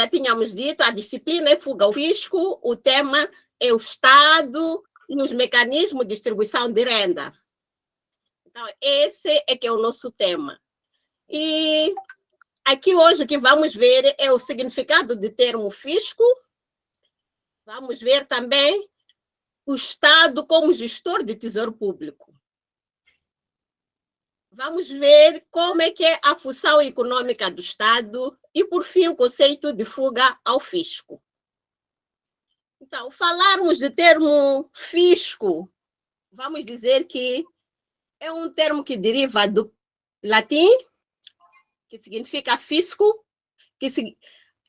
já tínhamos dito, a disciplina é fuga ao fisco, o tema é o Estado e os mecanismos de distribuição de renda. Então, esse é que é o nosso tema. E aqui hoje o que vamos ver é o significado do termo fisco. Vamos ver também o Estado como gestor do tesouro público. Vamos ver como é que é a função econômica do Estado e, por fim, o conceito de fuga ao fisco. Então, falarmos do termo fisco, vamos dizer que é um termo que deriva do latim, que significa fisco,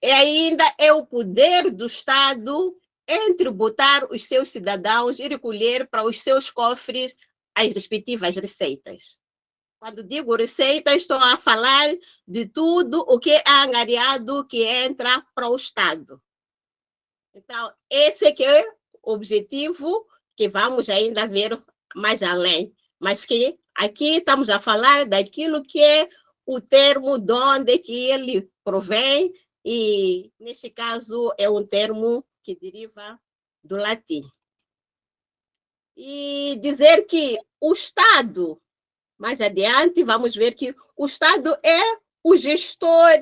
ainda é o poder do Estado em tributar os seus cidadãos e recolher para os seus cofres as respectivas receitas. Quando digo receita, estou a falar de tudo o que é angariado que entra para o Estado. Então, esse é que é o objetivo que vamos ainda ver mais além. Mas que aqui estamos a falar daquilo que é o termo de onde que ele provém, e, neste caso, é um termo que deriva do latim. E dizer que o Estado, mais adiante, vamos ver que o Estado é o gestor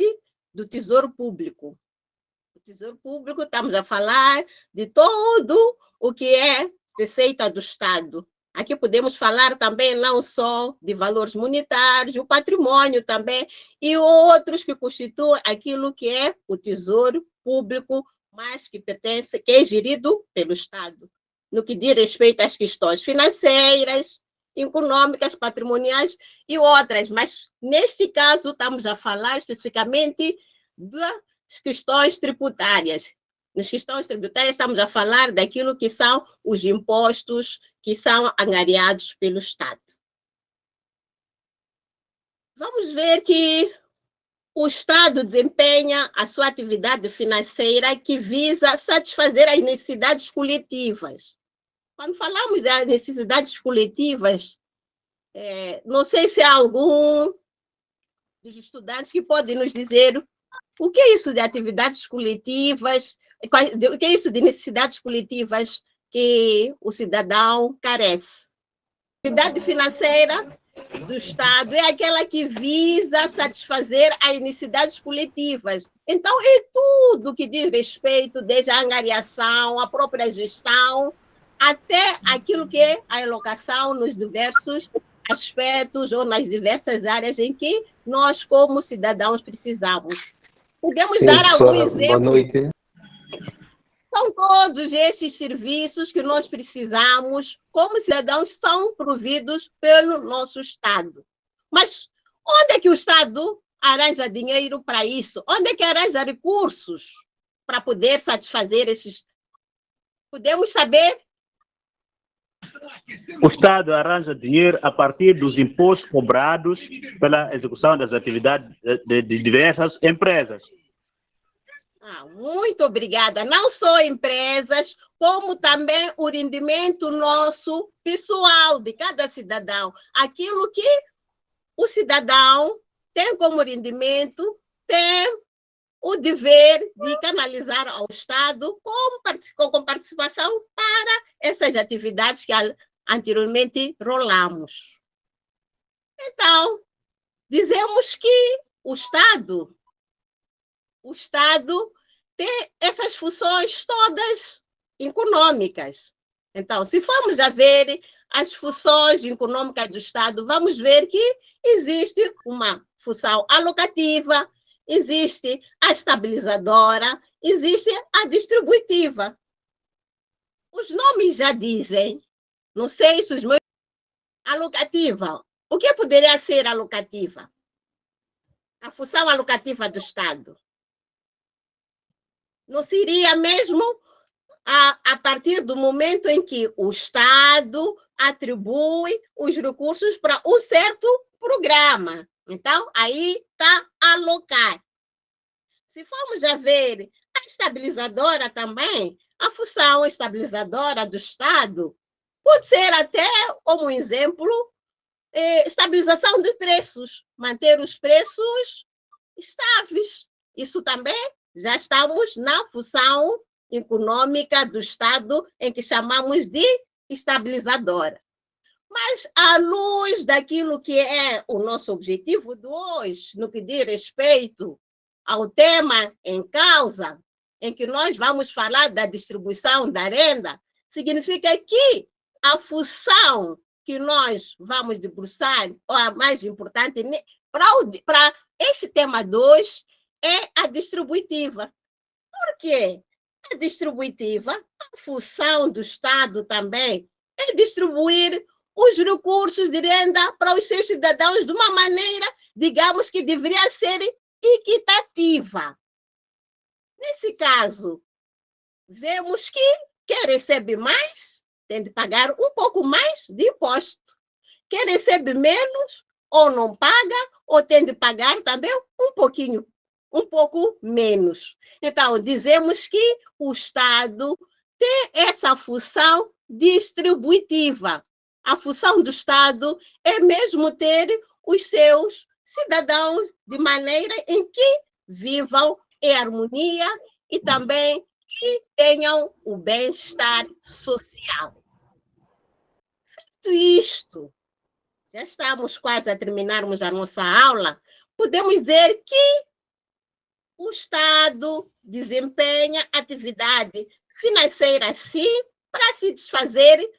do Tesouro Público. O Tesouro Público, estamos a falar de todo o que é receita do Estado. Aqui podemos falar também não só de valores monetários, o patrimônio também, e outros que constituem aquilo que é o Tesouro Público, mas que pertence, que é gerido pelo Estado, no que diz respeito às questões financeiras, econômicas, patrimoniais e outras, mas neste caso estamos a falar especificamente das questões tributárias. Nas questões tributárias estamos a falar daquilo que são os impostos que são angariados pelo Estado. Vamos ver que o Estado desempenha a sua atividade financeira que visa satisfazer as necessidades coletivas. Quando falamos das necessidades coletivas, não sei se há algum dos estudantes que pode nos dizer o que é isso de atividades coletivas, o que é isso de necessidades coletivas que o cidadão carece. A atividade financeira do Estado é aquela que visa satisfazer as necessidades coletivas. Então, é tudo que diz respeito, desde a angariação, a própria gestão, até aquilo que é a alocação nos diversos aspectos ou nas diversas áreas em que nós, como cidadãos, precisamos. Podemos dar algum exemplo? Boa noite. São todos esses serviços que nós precisamos, como cidadãos, são providos pelo nosso Estado. Mas onde é que o Estado arranja dinheiro para isso? Onde é que arranja recursos para poder satisfazer esses? Podemos saber? O Estado arranja dinheiro a partir dos impostos cobrados pela execução das atividades de diversas empresas. Muito obrigada. Não só empresas, como também o rendimento nosso pessoal, de cada cidadão. Aquilo que o cidadão tem como rendimento, tem o dever de canalizar ao Estado com participação para essas atividades que anteriormente rolamos. Então, dizemos que o Estado tem essas funções todas econômicas. Então, se formos a ver as funções econômicas do Estado, vamos ver que existe uma função alocativa, existe a estabilizadora, existe a distributiva. Os nomes já dizem, não sei se os meus... Alocativa. O que poderia ser alocativa? A função alocativa do Estado. Não seria mesmo a partir do momento em que o Estado atribui os recursos para um certo programa. Então, aí está alocar. Se formos a ver a estabilizadora também, a função estabilizadora do Estado pode ser até, como exemplo, estabilização de preços, manter os preços estáveis. Isso também Já estamos na função econômica do Estado, em que chamamos de estabilizadora. Mas, à luz daquilo que é o nosso objetivo de hoje, no que diz respeito ao tema em causa, em que nós vamos falar da distribuição da renda, significa que a função que nós vamos debruçar, ou a mais importante, para este tema 2, é a distributiva. Por quê? A distributiva, a função do Estado também é distribuir os recursos de renda para os seus cidadãos de uma maneira, digamos, que deveria ser equitativa. Nesse caso, vemos que quem recebe mais tem de pagar um pouco mais de imposto. Quem recebe menos, ou não paga, ou tem de pagar também um pouco menos. Então, dizemos que o Estado tem essa função distributiva. A função do Estado é mesmo ter os seus cidadãos de maneira em que vivam em harmonia e também que tenham o bem-estar social. Feito isto, já estamos quase a terminarmos a nossa aula, podemos dizer que o Estado desempenha atividade financeira, sim, para se satisfazer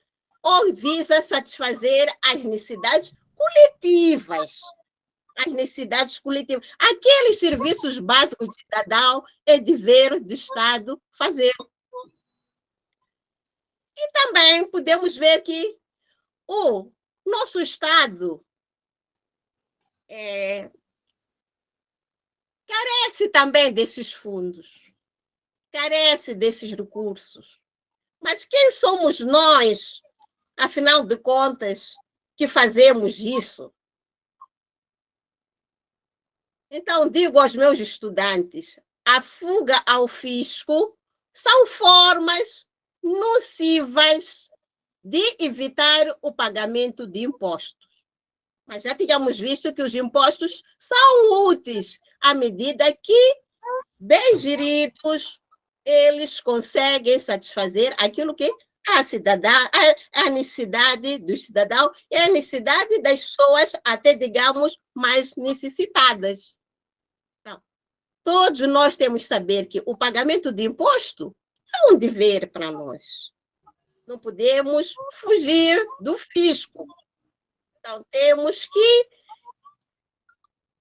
ou visa satisfazer as necessidades coletivas. As necessidades coletivas. Aqueles serviços básicos do cidadão é dever do Estado fazer. E também podemos ver que o nosso Estado carece também desses fundos, carece desses recursos. Mas quem somos nós, afinal de contas, que fazemos isso? Então, digo aos meus estudantes, a fuga ao fisco são formas nocivas de evitar o pagamento de impostos. Mas já tínhamos visto que os impostos são úteis à medida que, bem geridos, eles conseguem satisfazer aquilo que a necessidade do cidadão e a necessidade das pessoas, até, digamos, mais necessitadas. Então, todos nós temos que saber que o pagamento de imposto é um dever para nós. Não podemos fugir do fisco. Então, temos que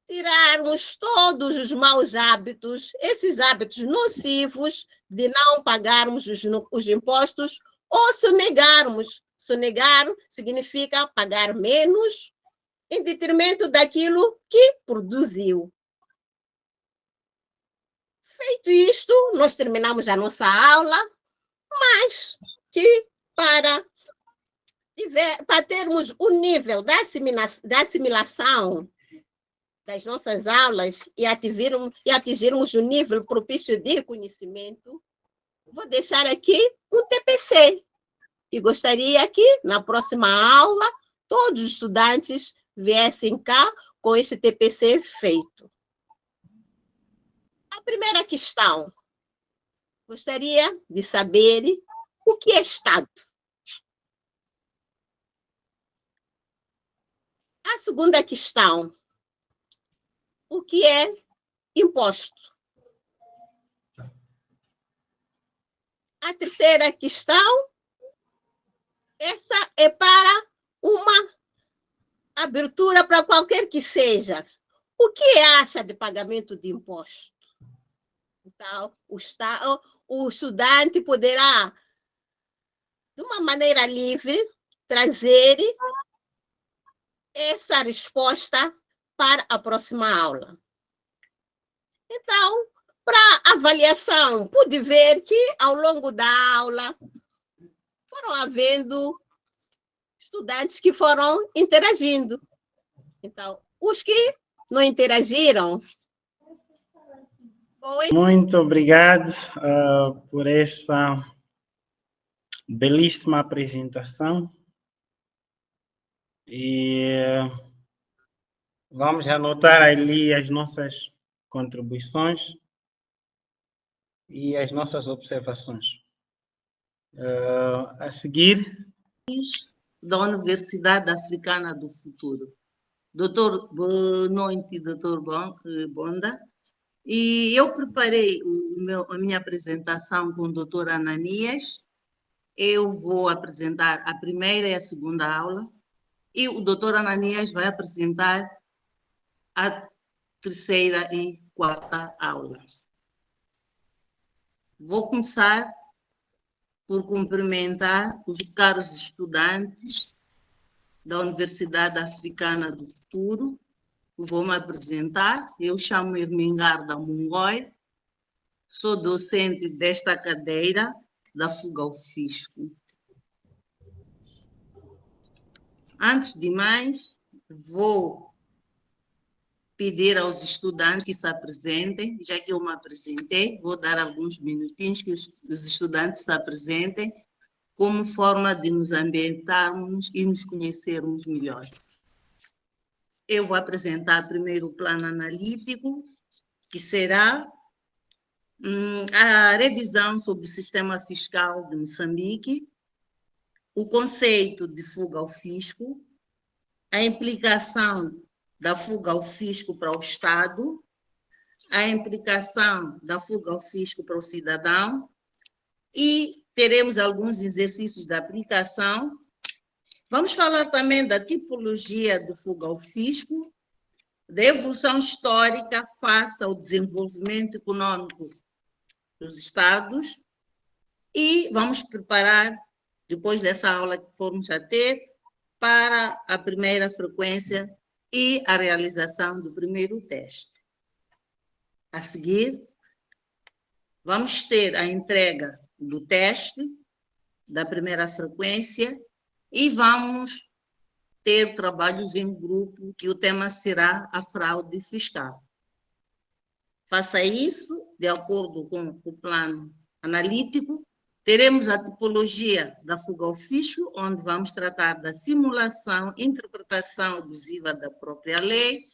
tirarmos todos os maus hábitos, esses hábitos nocivos de não pagarmos os impostos ou sonegarmos. Sonegar significa pagar menos em detrimento daquilo que produziu. Feito isto, nós terminamos a nossa aula, mas que para termos o nível da assimilação das nossas aulas e atingirmos o nível propício de conhecimento, vou deixar aqui um TPC. E gostaria que, na próxima aula, todos os estudantes viessem cá com esse TPC feito. A primeira questão. Gostaria de saber o que é Estado. A segunda questão. O que é imposto? A terceira questão, essa é para uma abertura para qualquer que seja. O que acha de pagamento de imposto? Então, o estudante poderá, de uma maneira livre, trazer essa resposta para a próxima aula. Então, para avaliação, pude ver que, ao longo da aula, foram havendo estudantes que foram interagindo. Então, os que não interagiram... Muito obrigado por essa belíssima apresentação. E vamos anotar ali as nossas contribuições. e as nossas observações. A seguir, da Universidade Africana do Futuro. Boa noite, doutor Bonda. E eu preparei a minha apresentação com o doutor Ananias. Eu vou apresentar a primeira e a segunda aula, e o doutor Ananias vai apresentar a terceira e quarta aula. Vou começar por cumprimentar os caros estudantes da Universidade Africana do Futuro. Vou me apresentar. Eu chamo-me Irmingarda Mungoi, sou docente desta cadeira da Fuga ao Fisco. Antes de mais, vou pedir aos estudantes que se apresentem, já que eu me apresentei, vou dar alguns minutinhos que os estudantes se apresentem, como forma de nos ambientarmos e nos conhecermos melhor. Eu vou apresentar primeiro o plano analítico, que será a revisão sobre o sistema fiscal de Moçambique, o conceito de fuga ao fisco, a implicação da fuga ao fisco para o Estado, a implicação da fuga ao fisco para o cidadão, e teremos alguns exercícios de aplicação. Vamos falar também da tipologia do fuga ao fisco, da evolução histórica face ao desenvolvimento econômico dos Estados, e vamos preparar, depois dessa aula que formos a ter, para a primeira frequência e a realização do primeiro teste. A seguir, vamos ter a entrega do teste da primeira frequência e vamos ter trabalhos em grupo, que o tema será a fraude fiscal. Faça isso de acordo com o plano analítico. Teremos a tipologia da fuga ao fisco, onde vamos tratar da simulação, interpretação abusiva da própria lei,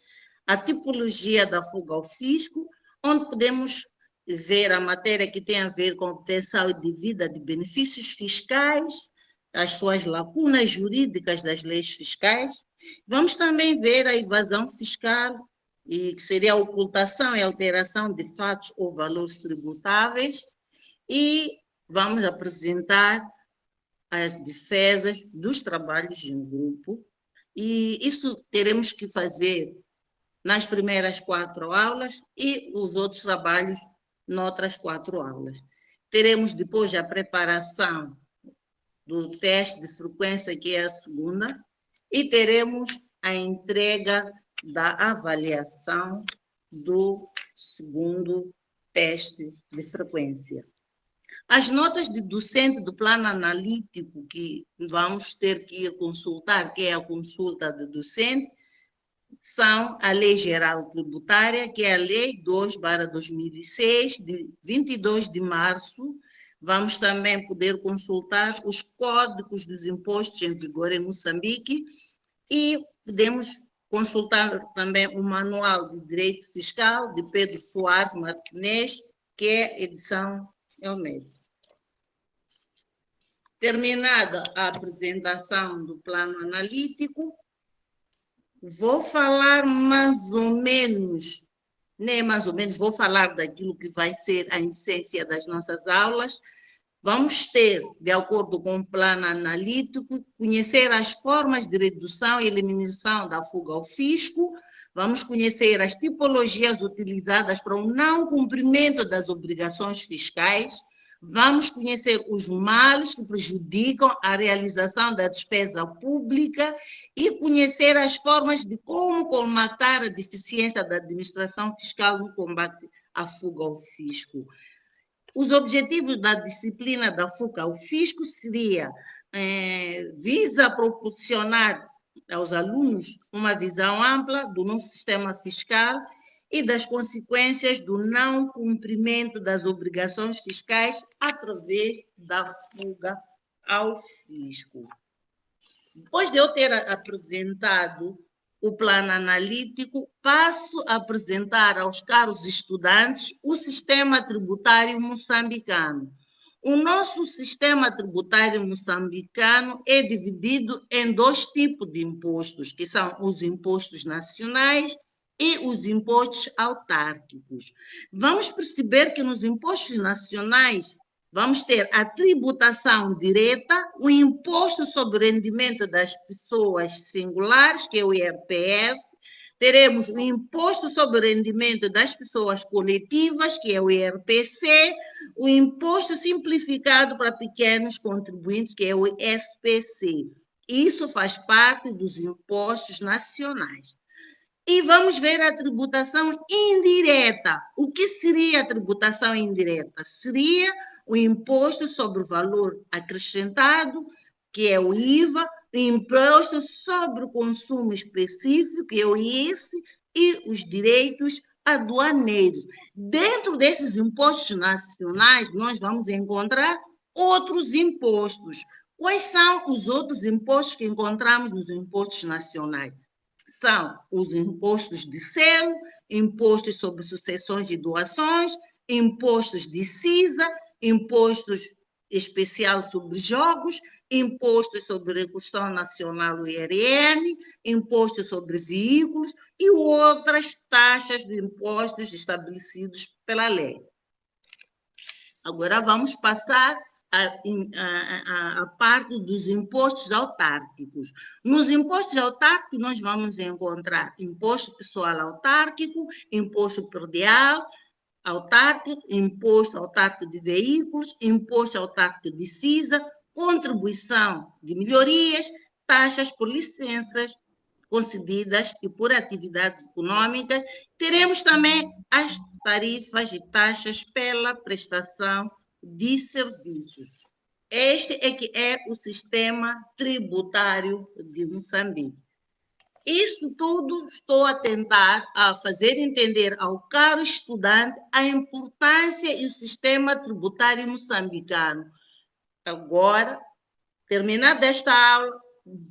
a tipologia da fuga ao fisco, onde podemos ver a matéria que tem a ver com a obtenção indevida de benefícios fiscais, as suas lacunas jurídicas das leis fiscais. Vamos também ver a evasão fiscal, que seria a ocultação e alteração de fatos ou valores tributáveis, e vamos apresentar as defesas dos trabalhos em grupo, e isso teremos que fazer nas primeiras 4 aulas e os outros trabalhos noutras 4 aulas. Teremos depois a preparação do teste de frequência, que é a segunda, e teremos a entrega da avaliação do segundo teste de frequência. As notas de docente do plano analítico que vamos ter que ir consultar, que é a consulta de docente, são a Lei Geral Tributária, que é a Lei 2/2006, de 22 de março. Vamos também poder consultar os códigos dos impostos em vigor em Moçambique e podemos consultar também o Manual de Direito Fiscal de Pedro Soares Martinez, que é edição Elmed. Terminada a apresentação do plano analítico, vou falar mais ou menos, nem mais ou menos, vou falar daquilo que vai ser a essência das nossas aulas. Vamos ter, de acordo com o plano analítico, conhecer as formas de redução e eliminação da fuga ao fisco. Vamos conhecer as tipologias utilizadas para o não cumprimento das obrigações fiscais. Vamos conhecer os males que prejudicam a realização da despesa pública e conhecer as formas de como colmatar a deficiência da administração fiscal no combate à fuga ao fisco. Os objetivos da disciplina da fuga ao fisco visa proporcionar aos alunos uma visão ampla do nosso sistema fiscal e das consequências do não cumprimento das obrigações fiscais através da fuga ao fisco. Depois de eu ter apresentado o plano analítico, passo a apresentar aos caros estudantes o sistema tributário moçambicano. O nosso sistema tributário moçambicano é dividido em 2 tipos de impostos, que são os impostos nacionais e os impostos autárquicos. Vamos perceber que nos impostos nacionais vamos ter a tributação direta, o imposto sobre o rendimento das pessoas singulares, que é o IRPS, teremos o imposto sobre o rendimento das pessoas coletivas, que é o IRPC, o imposto simplificado para pequenos contribuintes, que é o SPC. Isso faz parte dos impostos nacionais. E vamos ver a tributação indireta. O que seria a tributação indireta? Seria o imposto sobre o valor acrescentado, que é o IVA, o imposto sobre o consumo específico, que é o IS, e os direitos aduaneiros. Dentro desses impostos nacionais, nós vamos encontrar outros impostos. Quais são os outros impostos que encontramos nos impostos nacionais? São os impostos de selo, impostos sobre sucessões e doações, impostos de CISA, impostos especial sobre jogos, impostos sobre recursão nacional, o IRN, impostos sobre veículos e outras taxas de impostos estabelecidos pela lei. Agora vamos passar a parte dos impostos autárquicos. Nos impostos autárquicos, nós vamos encontrar imposto pessoal autárquico, imposto predial autárquico, imposto autárquico de veículos, imposto autárquico de CISA, contribuição de melhorias, taxas por licenças concedidas e por atividades econômicas. Teremos também as tarifas e taxas pela prestação de serviços. Este é que é o sistema tributário de Moçambique. Isso tudo estou a tentar a fazer entender ao caro estudante a importância e o sistema tributário moçambicano. Agora, terminada esta aula,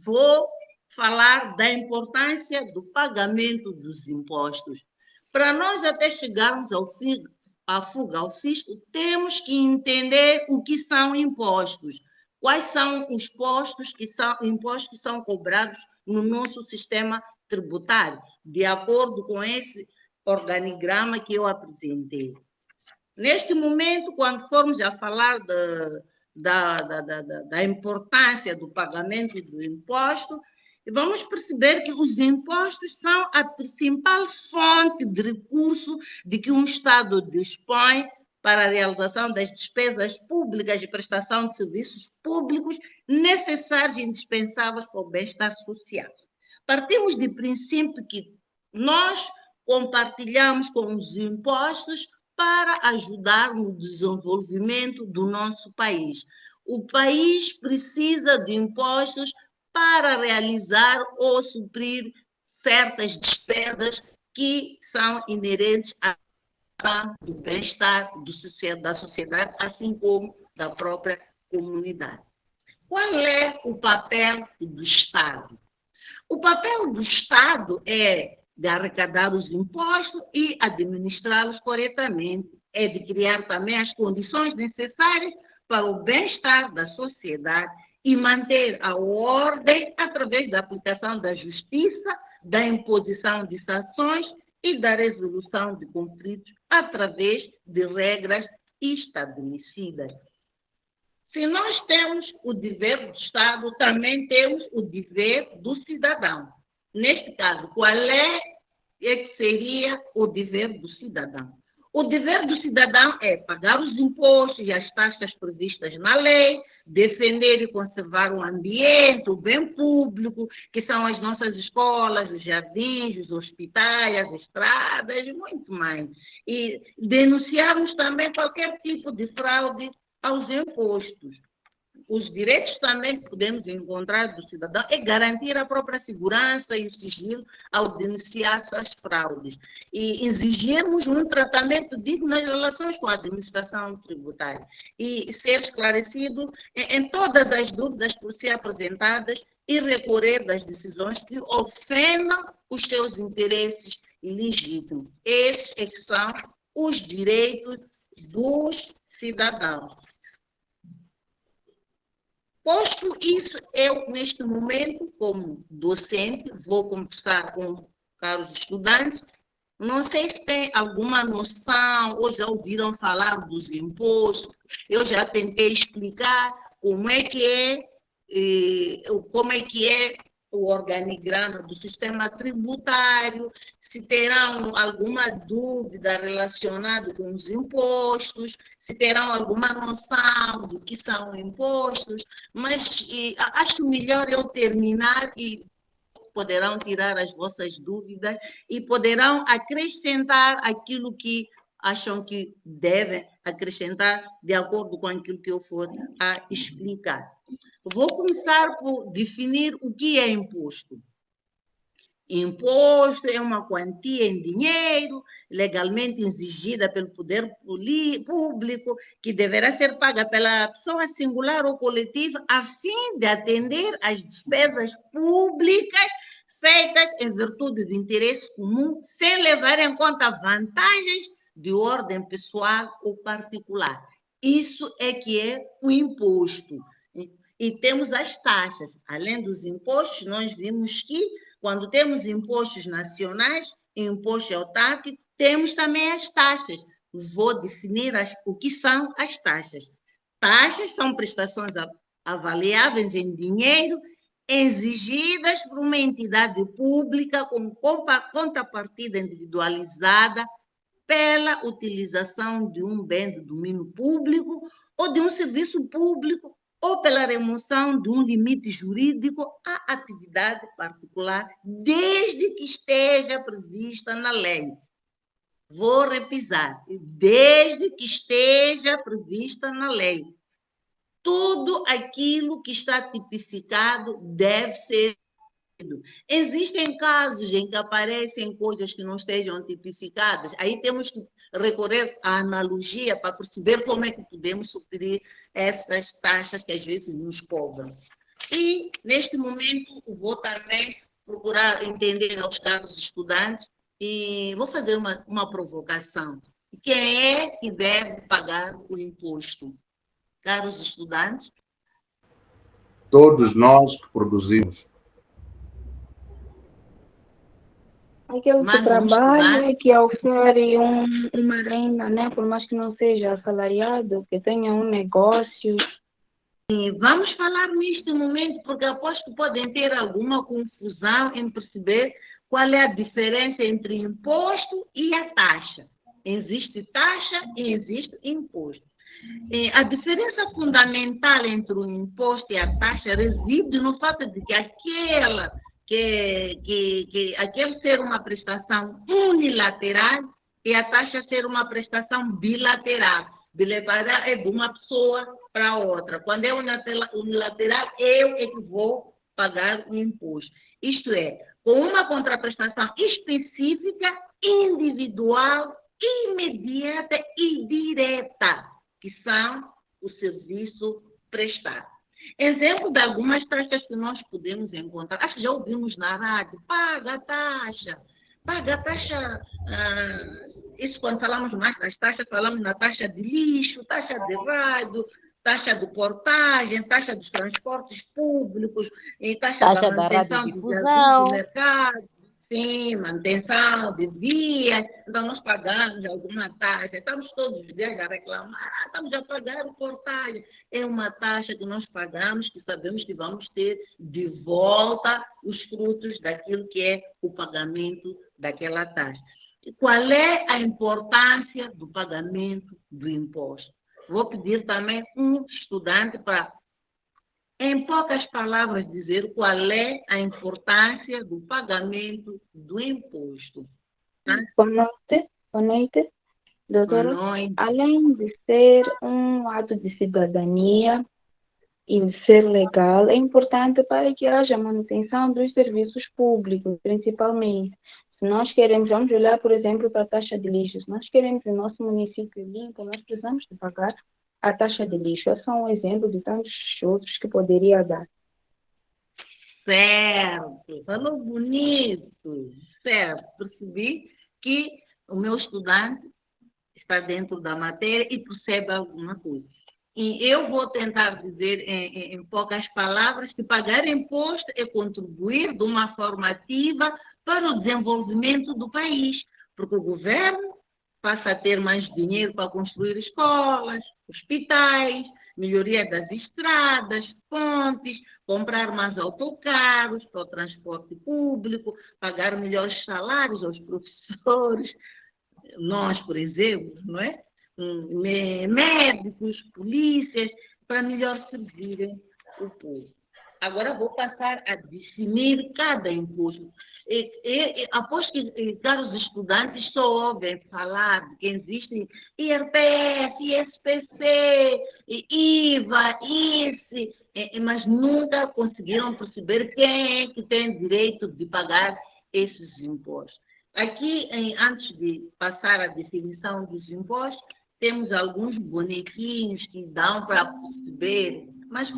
vou falar da importância do pagamento dos impostos. Para nós até chegarmos à fuga ao fisco, temos que entender o que são impostos. Quais são os impostos que são cobrados no nosso sistema tributário, de acordo com esse organigrama que eu apresentei. Neste momento, quando formos a falar da importância do pagamento do imposto, vamos perceber que os impostos são a principal fonte de recurso de que um Estado dispõe para a realização das despesas públicas e prestação de serviços públicos necessários e indispensáveis para o bem-estar social. Partimos do princípio que nós compartilhamos com os impostos para ajudar no desenvolvimento do nosso país. O país precisa de impostos para realizar ou suprir certas despesas que são inerentes à do bem-estar da sociedade, assim como da própria comunidade. Qual é o papel do Estado? O papel do Estado é de arrecadar os impostos e administrá-los corretamente, é de criar também as condições necessárias para o bem-estar da sociedade e manter a ordem através da aplicação da justiça, da imposição de sanções e da resolução de conflitos através de regras estabelecidas. Se nós temos o dever do Estado, também temos o dever do cidadão. Neste caso, qual é que seria o dever do cidadão? O dever do cidadão é pagar os impostos e as taxas previstas na lei, defender e conservar o ambiente, o bem público, que são as nossas escolas, os jardins, os hospitais, as estradas e muito mais. E denunciarmos também qualquer tipo de fraude aos impostos. os direitos também que podemos encontrar do cidadão é garantir a própria segurança e sigilo ao denunciar-se as fraudes e exigirmos um tratamento digno nas relações com a administração tributária e ser esclarecido em todas as dúvidas por si apresentadas e recorrer das decisões que ofendam os seus interesses legítimos. Esses é que são os direitos dos cidadãos. Posto isso, eu, neste momento, como docente, vou conversar com caros estudantes. Não sei se tem alguma noção, ou já ouviram falar dos impostos. Eu já tentei explicar como é que é o organigrama do sistema tributário, se terão alguma dúvida relacionada com os impostos, se terão alguma noção do que são impostos, mas acho melhor eu terminar e poderão tirar as vossas dúvidas e poderão acrescentar aquilo que acham que devem acrescentar de acordo com aquilo que eu for a explicar. Vou começar por definir o que é imposto. Imposto é uma quantia em dinheiro legalmente exigida pelo poder público que deverá ser paga pela pessoa singular ou coletiva a fim de atender às despesas públicas feitas em virtude do interesse comum sem levar em conta vantagens de ordem pessoal ou particular. Isso é que é o imposto. E temos as taxas. Além dos impostos, nós vimos que quando temos impostos nacionais, imposto autárquico, temos também as taxas. Vou definir o que são as taxas. Taxas são prestações avaliáveis em dinheiro, exigidas por uma entidade pública com contrapartida individualizada pela utilização de um bem de domínio público ou de um serviço público ou pela remoção de um limite jurídico à atividade particular, desde que esteja prevista na lei. Vou repisar, desde que esteja prevista na lei. Tudo aquilo que está tipificado deve ser. Existem casos em que aparecem coisas que não estejam tipificadas, aí temos que recorrer à analogia para perceber como é que podemos suprir essas taxas que às vezes nos cobram. E, neste momento, vou também procurar entender aos caros estudantes e vou fazer uma provocação. Quem é que deve pagar o imposto? Caros estudantes? Todos nós que produzimos. Aquele que trabalha e que oferece uma renda, né? Por mais que não seja assalariado, que tenha um negócio. E vamos falar neste momento, porque aposto que podem ter alguma confusão em perceber qual é a diferença entre imposto e a taxa. Existe taxa e existe imposto. A diferença fundamental entre o imposto e a taxa reside no fato de que aquele ser uma prestação unilateral e a taxa ser uma prestação bilateral. Bilateral é de uma pessoa para outra. Quando é unilateral, eu é que vou pagar o imposto. Isto é, com uma contraprestação específica, individual, imediata e direta, que são o serviço prestado. Exemplo de algumas taxas que nós podemos encontrar. Acho que já ouvimos na rádio. Paga a taxa. Isso quando falamos mais das taxas, falamos na taxa de lixo, taxa de rádio, taxa de portagem, taxa dos transportes públicos, taxa da radiodifusão. Do mercado. Sim, manutenção de vias, então nós pagamos alguma taxa, estamos todos os dias a reclamar, estamos a pagar o portagem. É uma taxa que nós pagamos, que sabemos que vamos ter de volta os frutos daquilo que é o pagamento daquela taxa. E qual é a importância do pagamento do imposto? Vou pedir também um estudante para, em poucas palavras, dizer qual é a importância do pagamento do imposto. Boa noite, doutora. Boa noite. Além de ser um ato de cidadania, e ser legal é importante para que haja manutenção dos serviços públicos, principalmente. Se nós queremos, vamos olhar, por exemplo, para a taxa de lixo. Se nós queremos o nosso município limpo, nós precisamos de pagar a taxa de lixo. É só um exemplo de tantos outros que poderia dar. Certo, falou bonito, certo. Percebi que o meu estudante está dentro da matéria e percebe alguma coisa. E eu vou tentar dizer em poucas palavras que pagar imposto é contribuir de uma forma ativa para o desenvolvimento do país, porque o governo passa a ter mais dinheiro para construir escolas, hospitais, melhoria das estradas, pontes, comprar mais autocarros para o transporte público, pagar melhores salários aos professores, nós, por exemplo, não é? Médicos, polícias, para melhor servirem o povo. Agora vou passar a definir cada imposto. Após que caros estudantes só ouvem falar de que existem IRPF, ISPC, IVA, ICE, mas nunca conseguiram perceber quem é que tem direito de pagar esses impostos. Aqui, antes de passar a definição dos impostos, temos alguns bonequinhos que dão para perceber, mas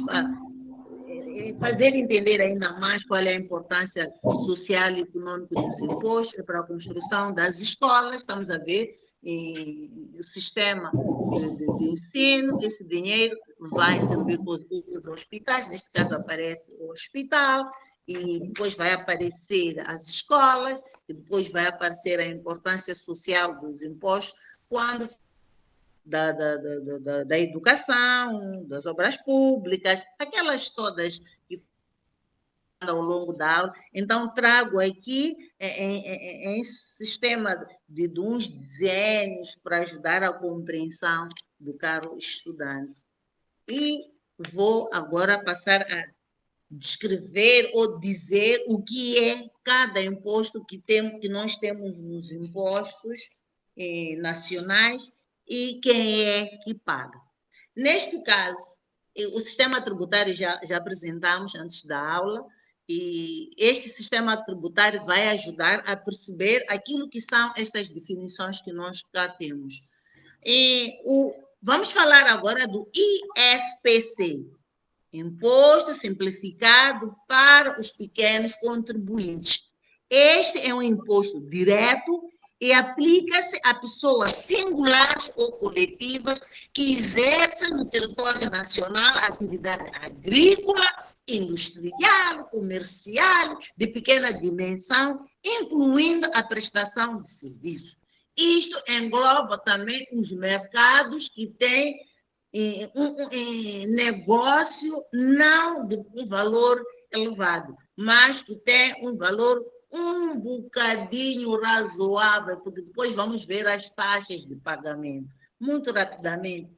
fazer entender ainda mais qual é a importância social e econômica dos impostos para a construção das escolas. Estamos a ver o sistema de ensino, esse dinheiro vai servir para os hospitais, neste caso aparece o hospital, e depois vai aparecer as escolas, e depois vai aparecer a importância social dos impostos quando da educação, das obras públicas, aquelas todas que ao longo da aula. Então, trago aqui em sistema de uns desenhos para ajudar a compreensão do caro estudante. E vou agora passar a descrever ou dizer o que é cada imposto que nós temos nos impostos nacionais e quem é que paga. Neste caso, o sistema tributário já apresentamos antes da aula, e este sistema tributário vai ajudar a perceber aquilo que são estas definições que nós cá temos. Vamos falar agora do ISPC, Imposto Simplificado para os Pequenos Contribuintes. Este é um imposto direto e aplica-se a pessoas singulares ou coletivas que exercem no território nacional atividade agrícola, industrial, comercial, de pequena dimensão, incluindo a prestação de serviços. Isto engloba também os mercados que têm um negócio não de um valor elevado, mas que tem um valor um bocadinho razoável, porque depois vamos ver as taxas de pagamento, muito rapidamente.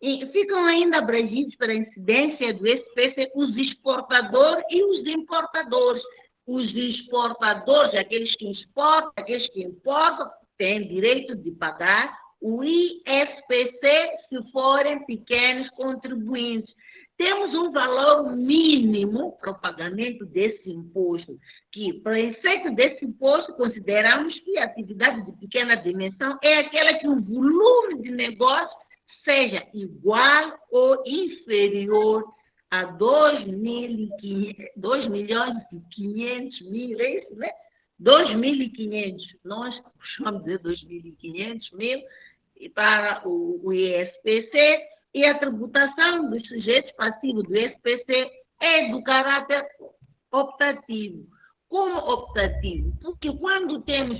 E ficam ainda abrangidos pela incidência do SPC os exportadores e os importadores. Os exportadores, aqueles que exportam, aqueles que importam, têm direito de pagar o ISPC se forem pequenos contribuintes. Temos um valor mínimo para o pagamento desse imposto, que, para efeito desse imposto, consideramos que a atividade de pequena dimensão é aquela que o volume de negócio seja igual ou inferior a 2.500.000, é isso, né? 2.500, nós chamamos de 2.500.000 para o ISPC, e a tributação dos sujeitos passivos do ISPC é do caráter optativo. Como optativo? Porque quando temos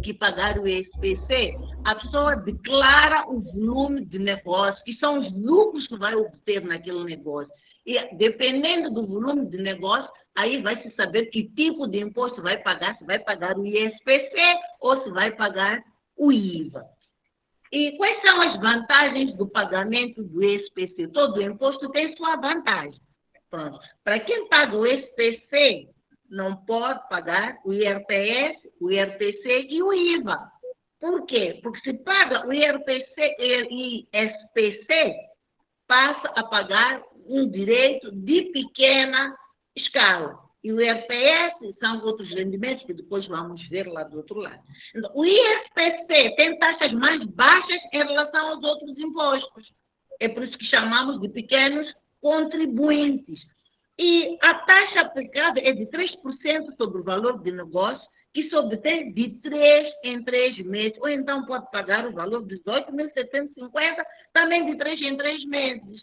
que pagar o ISPC, a pessoa declara o volume de negócio, que são os lucros que vai obter naquele negócio. E dependendo do volume de negócio, aí vai se saber que tipo de imposto vai pagar, se vai pagar o ISPC ou se vai pagar o IVA. E quais são as vantagens do pagamento do ISPC? Todo imposto tem sua vantagem. Pronto. Para quem paga o ISPC, não pode pagar o IRPS, o IRPC e o IVA. Por quê? Porque se paga o IRPC e ISPC, passa a pagar um direito de pequena escala. E o IRPS são outros rendimentos que depois vamos ver lá do outro lado. Então, o ISPC tem taxas mais baixas em relação aos outros impostos. É por isso que chamamos de pequenos contribuintes. E a taxa aplicada é de 3% sobre o valor de negócio, que se obtém de 3 em 3 meses, ou então pode pagar o valor de 18.750, também de 3 em 3 meses.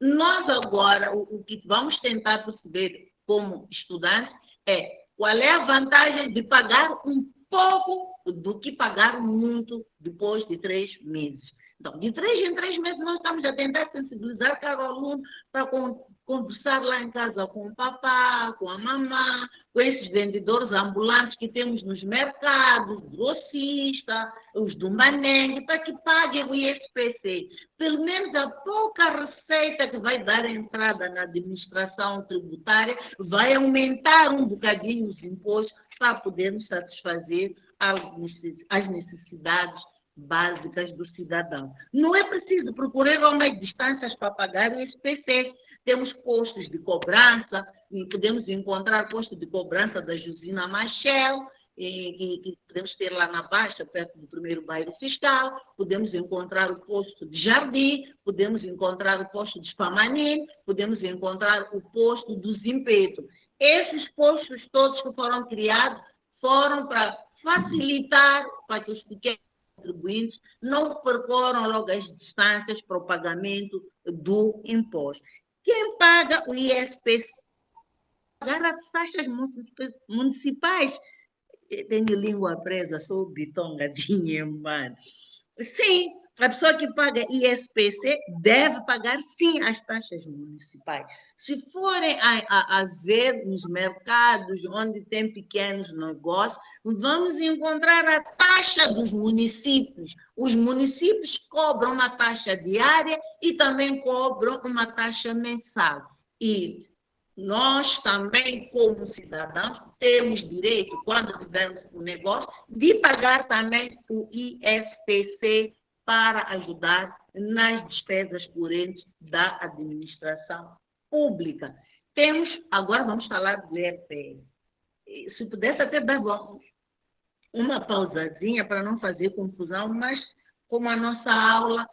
Nós agora, o que vamos tentar perceber como estudantes é qual é a vantagem de pagar um pouco do que pagar muito depois de 3 meses. Então, de 3 em 3 meses, nós estamos a tentar sensibilizar cada aluno para conversar lá em casa com o papá, com a mamã, com esses vendedores ambulantes que temos nos mercados, os grossistas, os do Manengue, para que paguem o ISPC. Pelo menos a pouca receita que vai dar entrada na administração tributária vai aumentar um bocadinho os impostos para podermos satisfazer as necessidades básicas do cidadão. Não é preciso procurar longas distâncias para pagar o ISPC. Temos postos de cobrança, e podemos encontrar postos de cobrança da Jusina Machel, que podemos ter lá na Baixa, perto do primeiro bairro fiscal, podemos encontrar o posto de Jardim, podemos encontrar o posto de Spamanim, podemos encontrar o posto do Zimpeto. Esses postos todos que foram criados foram para facilitar para que os pequenos contribuintes não percorram longas distâncias para o pagamento do imposto. Quem paga o ISPC pagar as taxas municipais. Tenho língua presa, sou bitongadinha, mano. Sim, a pessoa que paga ISPC deve pagar, sim, as taxas municipais. Se forem a ver nos mercados onde tem pequenos negócios, vamos encontrar a taxa dos municípios. Os municípios cobram uma taxa diária e também cobram uma taxa mensal. E nós também, como cidadãos, temos direito, quando tivermos um negócio, de pagar também o ISPC para ajudar nas despesas correntes da administração pública. Agora vamos falar do IRPS. Se pudesse até dar uma pausazinha para não fazer confusão, mas como a nossa aula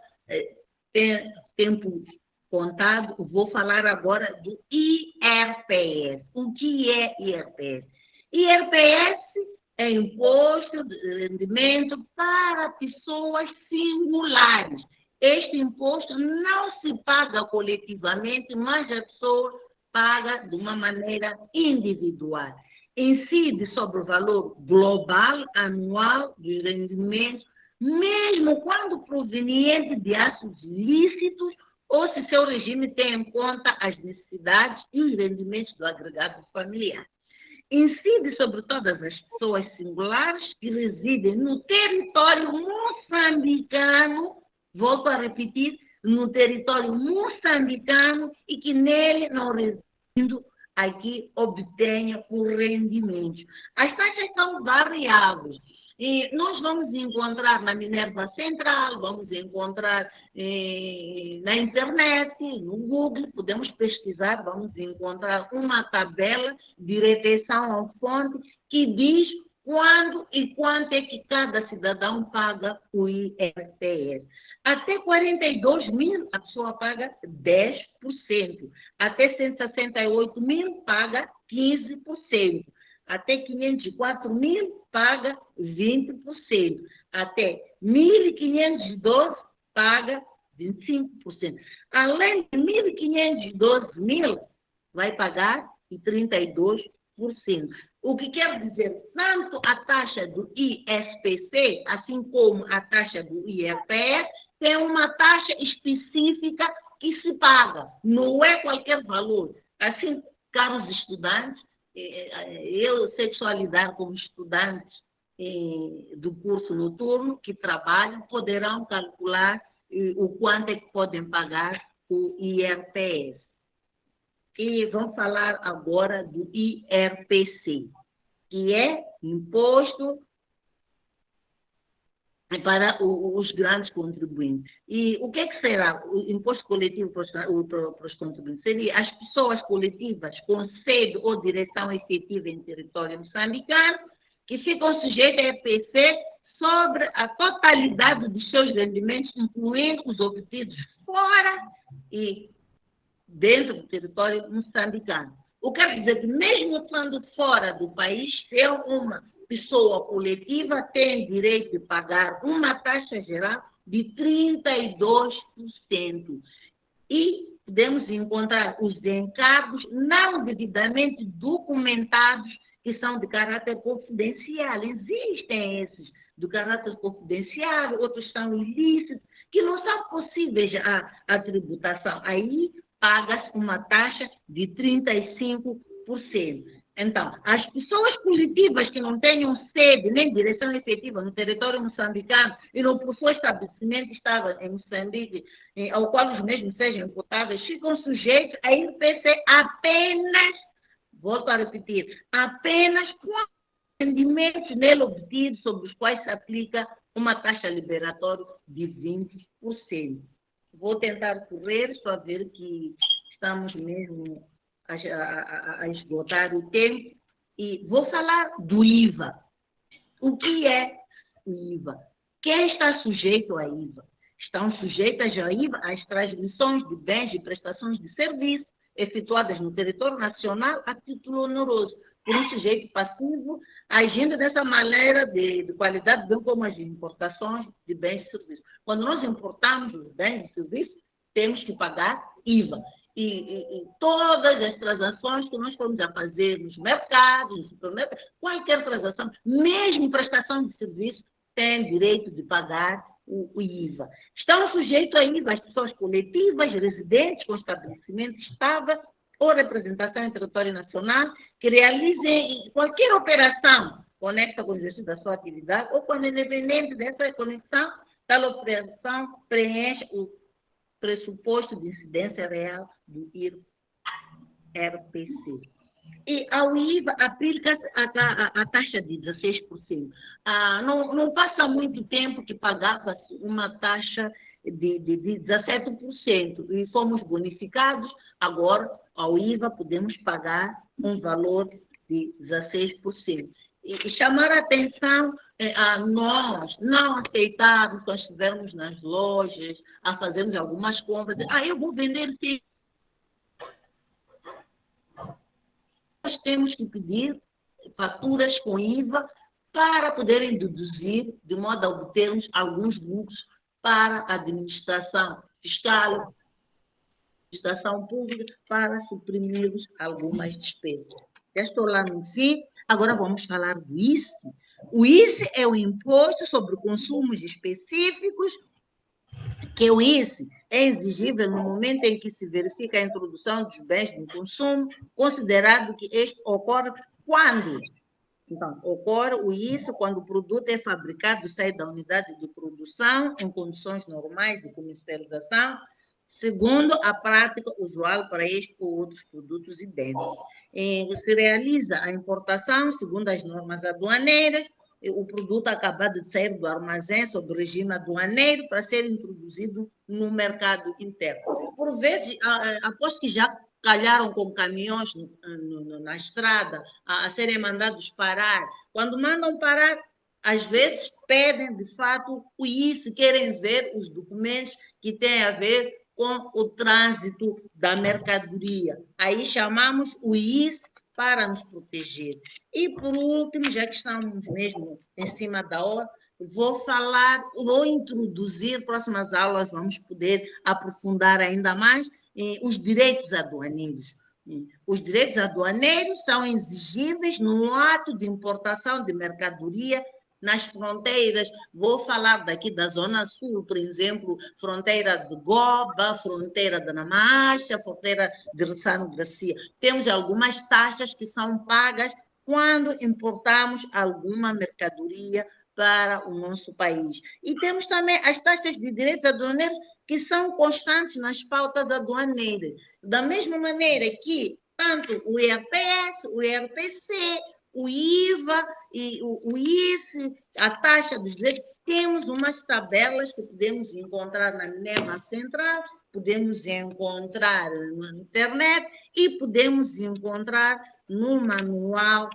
tem tempo contado, vou falar agora do IRPS. O que é IRPS? IRPS é imposto de rendimento para pessoas singulares. Este imposto não se paga coletivamente, mas a pessoa paga de uma maneira individual. Incide sobre o valor global anual dos rendimentos, mesmo quando proveniente de atos lícitos ou se seu regime tem em conta as necessidades e os rendimentos do agregado familiar. Incide sobre todas as pessoas singulares que residem no território moçambicano, volto a repetir, no território moçambicano e que nele não residindo aqui obtenha o rendimento. As taxas são variáveis. E nós vamos encontrar na Minerva Central, vamos encontrar na internet, no Google, podemos pesquisar, vamos encontrar uma tabela de retenção ao fonte que diz quando e quanto é que cada cidadão paga o IRPS. Até 42 mil, a pessoa paga 10%. Até 168 mil, paga 15%. Até 504 mil, paga 20%. Até 1.512, paga 25%. Além de 1.512 mil, vai pagar 32%. O que quer dizer, tanto a taxa do ISPC, assim como a taxa do IRPS, tem uma taxa específica que se paga. Não é qualquer valor. Assim, caros estudantes, eu sei que só lidar com estudantes do curso noturno que trabalham, poderão calcular o quanto é que podem pagar o IRPS. E vamos falar agora do IRPC, que é Imposto para os grandes contribuintes. E o que é que será o imposto coletivo para os contribuintes? Seria as pessoas coletivas com sede ou direção efetiva em território moçambicano que ficam sujeitas a EPC sobre a totalidade dos seus rendimentos, incluindo os obtidos fora e dentro do território moçambicano. O que quer dizer que, mesmo estando fora do país, ser uma pessoa coletiva tem direito de pagar uma taxa geral de 32%. E podemos encontrar os encargos não devidamente documentados que são de caráter confidencial. Existem esses de caráter confidencial, outros são ilícitos, que não são possíveis à tributação. Aí paga-se uma taxa de 35%. Então, as pessoas coletivas que não tenham sede nem direção efetiva no território moçambicano e não possuem estabelecimento estável em Moçambique, ao qual os mesmos sejam imputáveis, ficam sujeitos a IPC apenas, volto a repetir, apenas com rendimentos nele obtidos sobre os quais se aplica uma taxa liberatória de 20%. Vou tentar correr, só ver que estamos mesmo a esgotar o tempo, e vou falar do IVA. O que é o IVA? Quem está sujeito a IVA? Estão sujeitas a IVA as transmissões de bens e prestações de serviço efetuadas no território nacional a título oneroso, por um sujeito passivo, agindo dessa maneira de qualidade, bem como as importações de bens e serviços. Quando nós importamos os bens e serviços, temos que pagar IVA. E todas as transações que nós formos a fazer nos mercados, nos supermercados, qualquer transação, mesmo prestação de serviço, tem direito de pagar o IVA. Estão sujeitos a IVA as pessoas coletivas, residentes com estabelecimento estável ou representação em território nacional, que realizem qualquer operação conexa com o exercício da sua atividade ou quando, independente dessa conexão, tal operação preenche o pressuposto de incidência real do IRPC. E ao IVA aplica-se a taxa de 16%. Não passa muito tempo que pagava-se uma taxa de 17% e fomos bonificados. Agora, ao IVA, podemos pagar um valor de 16%. E chamar a atenção a nós não aceitarmos quando estivermos nas lojas, a fazermos algumas compras. Eu vou vender sim. Nós temos que pedir faturas com IVA para poderem deduzir, de modo a obtermos alguns lucros para a administração fiscal, administração pública, para suprimirmos algumas despesas. Já estou lá no fim, agora vamos falar do ICE. O ICE é o Imposto sobre Consumos Específicos, que o ICE é exigível no momento em que se verifica a introdução dos bens de consumo, considerado que este ocorre quando? Então, ocorre o ICE quando o produto é fabricado e sai da unidade de produção em condições normais de comercialização, segundo a prática usual para este ou outros produtos idênticos. Se realiza a importação segundo as normas aduaneiras, o produto acabado de sair do armazém sob o regime aduaneiro para ser introduzido no mercado interno. Por vezes, aposto que já calharam com caminhões na estrada a serem mandados parar. Quando mandam parar, às vezes pedem, de fato, o ICE, querem ver os documentos que têm a ver com o trânsito da mercadoria. Aí chamamos o ICE para nos proteger. E, por último, já que estamos mesmo em cima da hora, vou introduzir, próximas aulas vamos poder aprofundar ainda mais os direitos aduaneiros. Os direitos aduaneiros são exigíveis no ato de importação de mercadoria nas fronteiras. Vou falar daqui da Zona Sul, por exemplo, fronteira de Goba, fronteira da Namacha, fronteira de Rissano Gracia. Temos algumas taxas que são pagas quando importamos alguma mercadoria para o nosso país. E temos também as taxas de direitos aduaneiros que são constantes nas pautas aduaneiras. Da mesma maneira que tanto o IRPS, o IRPC, o IVA e o ICE, a taxa dos direitos, Temos umas tabelas que podemos encontrar na NEMA Central, podemos encontrar na internet e podemos encontrar no manual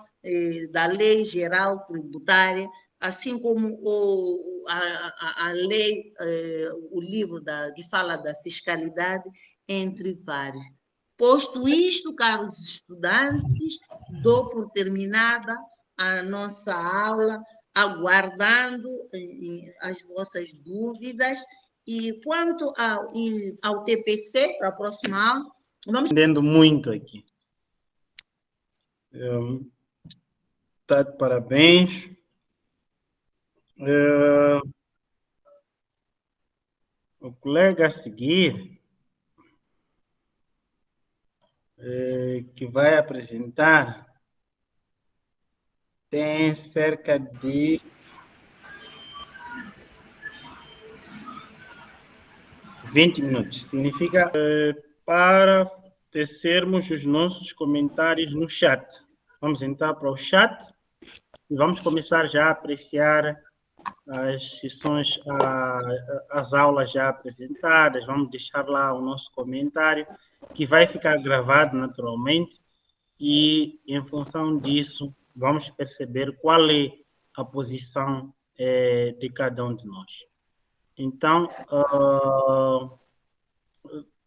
da Lei Geral Tributária, assim como a lei, o livro que fala da fiscalidade, entre vários. Posto isto, caros estudantes, dou por terminada a nossa aula, aguardando as vossas dúvidas. E quanto ao TPC, para a próxima aula, vamos... Entendendo muito aqui. Tá de parabéns. O colega a seguir, que vai apresentar, tem cerca de 20 minutos. Significa para tecermos os nossos comentários no chat. Vamos entrar para o chat e vamos começar já a apreciar as sessões, as aulas já apresentadas. Vamos deixar lá o nosso comentário, que vai ficar gravado naturalmente, e em função disso vamos perceber qual é a posição de cada um de nós. Então,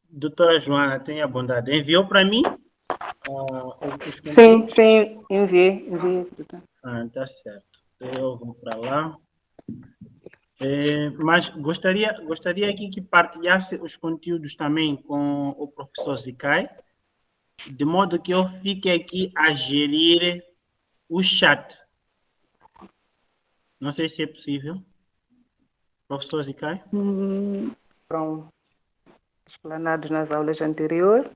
doutora Joana, tenha a bondade. Enviou para mim? Sim, enviei. Tá certo. Eu vou para lá. Mas gostaria aqui que partilhasse os conteúdos também com o professor Zicai, de modo que eu fique aqui a gerir o chat. Não sei se é possível. Professor Zicai? Foram explanados nas aulas anteriores.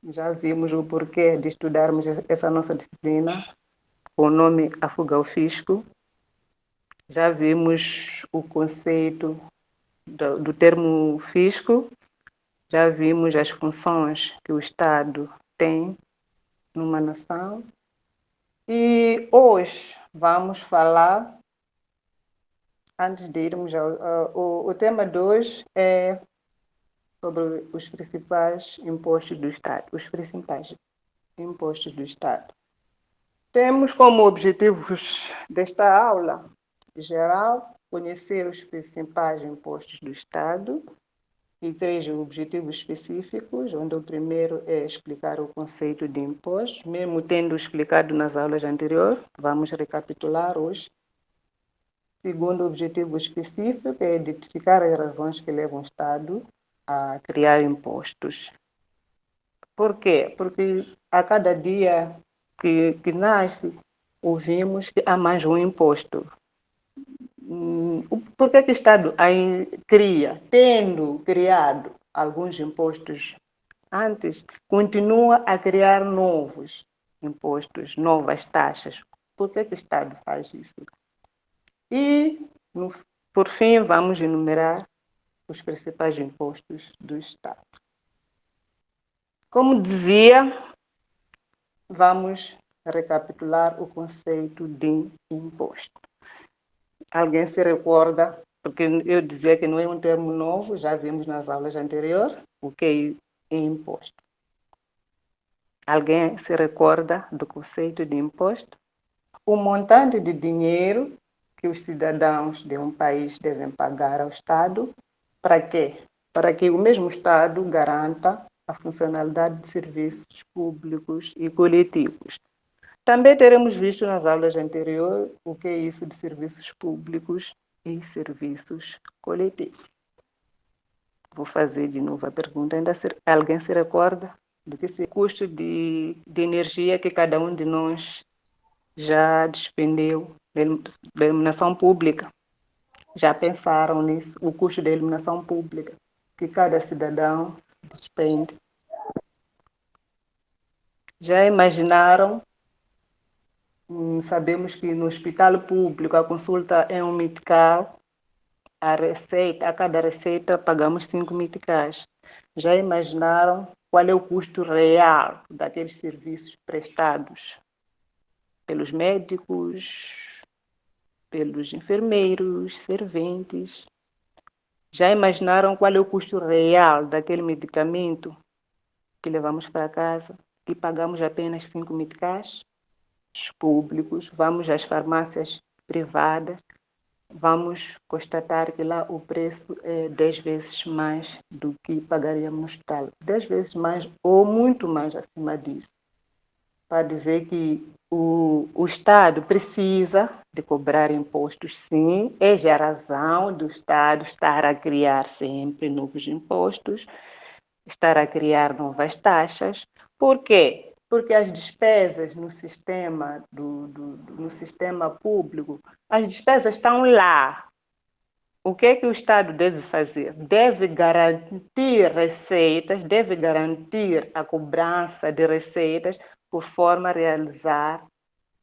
Já vimos o porquê de estudarmos essa nossa disciplina, com o nome A Fuga ao Fisco. Já vimos o conceito do termo fisco. Já vimos as funções que o Estado tem numa nação. E hoje vamos falar, antes de irmos o tema de hoje é sobre os principais impostos do Estado, os principais impostos do Estado. Temos como objetivos desta aula geral conhecer os principais impostos do Estado e 3 objetivos específicos, onde o primeiro é explicar o conceito de imposto, mesmo tendo explicado nas aulas anteriores, vamos recapitular hoje. Segundo objetivo específico é identificar as razões que levam o Estado a criar impostos. Por quê? Porque a cada dia que nasce, ouvimos que há mais um imposto. Por que o Estado cria, tendo criado alguns impostos antes, continua a criar novos impostos, novas taxas? Por que o Estado faz isso? E, por fim, vamos enumerar os principais impostos do Estado. Como dizia, vamos recapitular o conceito de imposto. Alguém se recorda, porque eu dizia que não é um termo novo, já vimos nas aulas anteriores, o que é imposto. Alguém se recorda do conceito de imposto? O montante de dinheiro que os cidadãos de um país devem pagar ao Estado. Para quê? Para que o mesmo Estado garanta a funcionalidade de serviços públicos e coletivos. Também teremos visto nas aulas anteriores o que é isso de serviços públicos e serviços coletivos. Vou fazer de novo a pergunta. Ainda alguém se recorda do que é o custo de energia que cada um de nós já despendeu da iluminação pública? Já pensaram nisso? O custo da iluminação pública que cada cidadão despende? Já imaginaram? Sabemos que no hospital público a consulta é um metical, a cada receita pagamos 5 meticais. Já imaginaram qual é o custo real daqueles serviços prestados pelos médicos, pelos enfermeiros, serventes. Já imaginaram qual é o custo real daquele medicamento que levamos para casa e pagamos apenas 5 meticais? Públicos, vamos às farmácias privadas, vamos constatar que lá o preço é 10 vezes mais do que pagaríamos no hospital. 10 vezes mais ou muito mais acima disso. Para dizer que o Estado precisa de cobrar impostos, sim, é já a razão do Estado estar a criar sempre novos impostos, estar a criar novas taxas. Por quê? Porque as despesas no sistema, no sistema público, as despesas estão lá. O que é que o Estado deve fazer? Deve garantir receitas, deve garantir a cobrança de receitas por forma a realizar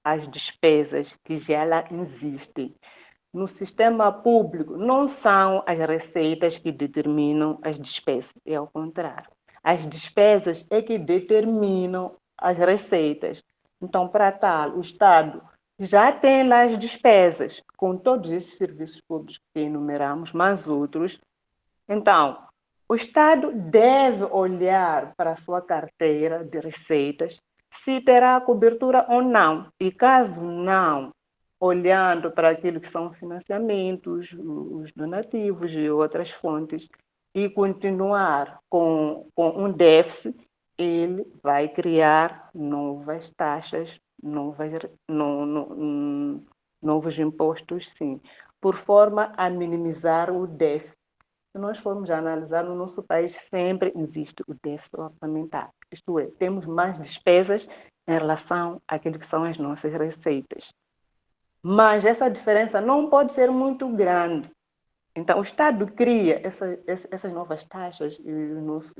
as despesas que já lá existem. No sistema público, não são as receitas que determinam as despesas, é ao contrário. As despesas é que determinam as receitas. Então, para tal, o Estado já tem lá as despesas, com todos esses serviços públicos que enumeramos, mas outros. Então, o Estado deve olhar para a sua carteira de receitas, se terá cobertura ou não. E caso não, olhando para aquilo que são financiamentos, os donativos e outras fontes, e continuar com um déficit, ele vai criar novas taxas, novos impostos, sim, por forma a minimizar o déficit. Se nós formos analisar, no nosso país sempre existe o déficit orçamentário. Isto é, temos mais despesas em relação àquilo que são as nossas receitas. Mas essa diferença não pode ser muito grande. Então, o Estado cria essas novas taxas e os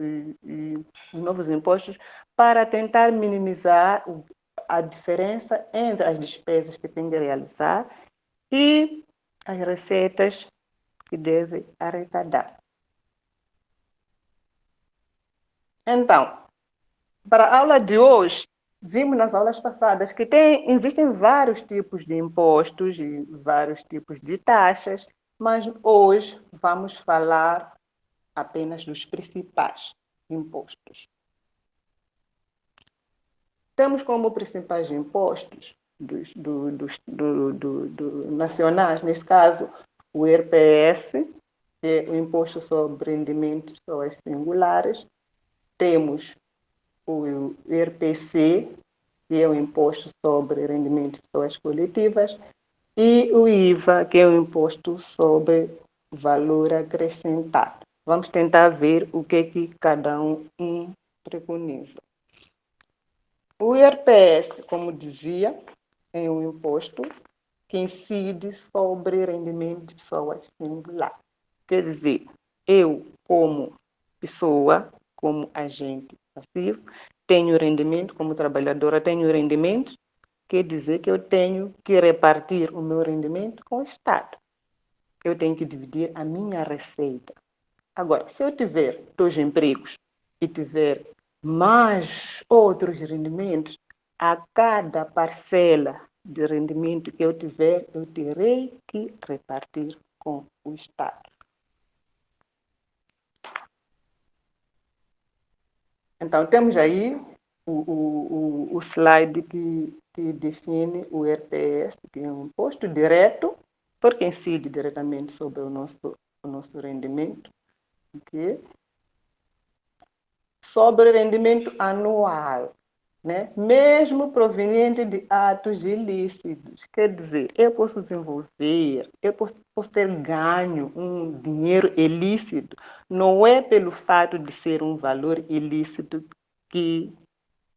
novos impostos para tentar minimizar a diferença entre as despesas que tem de realizar e as receitas que deve arrecadar. Então, para a aula de hoje, vimos nas aulas passadas que existem vários tipos de impostos e vários tipos de taxas, mas hoje vamos falar apenas dos principais impostos. Temos como principais impostos nacionais, nesse caso, o IRPS, que é o Imposto sobre Rendimentos de Pessoas Singulares. Temos o IRPC, que é o Imposto sobre Rendimentos de Pessoas Coletivas, e o IVA, que é o Imposto sobre Valor Acrescentado. Vamos tentar ver o que cada um preconiza. O IRPS, como dizia, é um imposto que incide sobre rendimento de pessoas singulares. Quer dizer, eu, como pessoa, como agente passivo, tenho rendimento, como trabalhadora, tenho rendimento, quer dizer que eu tenho que repartir o meu rendimento com o Estado. Eu tenho que dividir a minha receita. Agora, se eu tiver 2 empregos e tiver mais outros rendimentos, a cada parcela de rendimento que eu tiver, eu terei que repartir com o Estado. Então, temos aí o slide que define o IRPS, que é um imposto direto, porque incide diretamente sobre o nosso rendimento, okay? Sobre rendimento anual, né? Mesmo proveniente de atos ilícitos. Quer dizer, eu posso desenvolver, eu posso ter ganho um dinheiro ilícito. Não é pelo fato de ser um valor ilícito que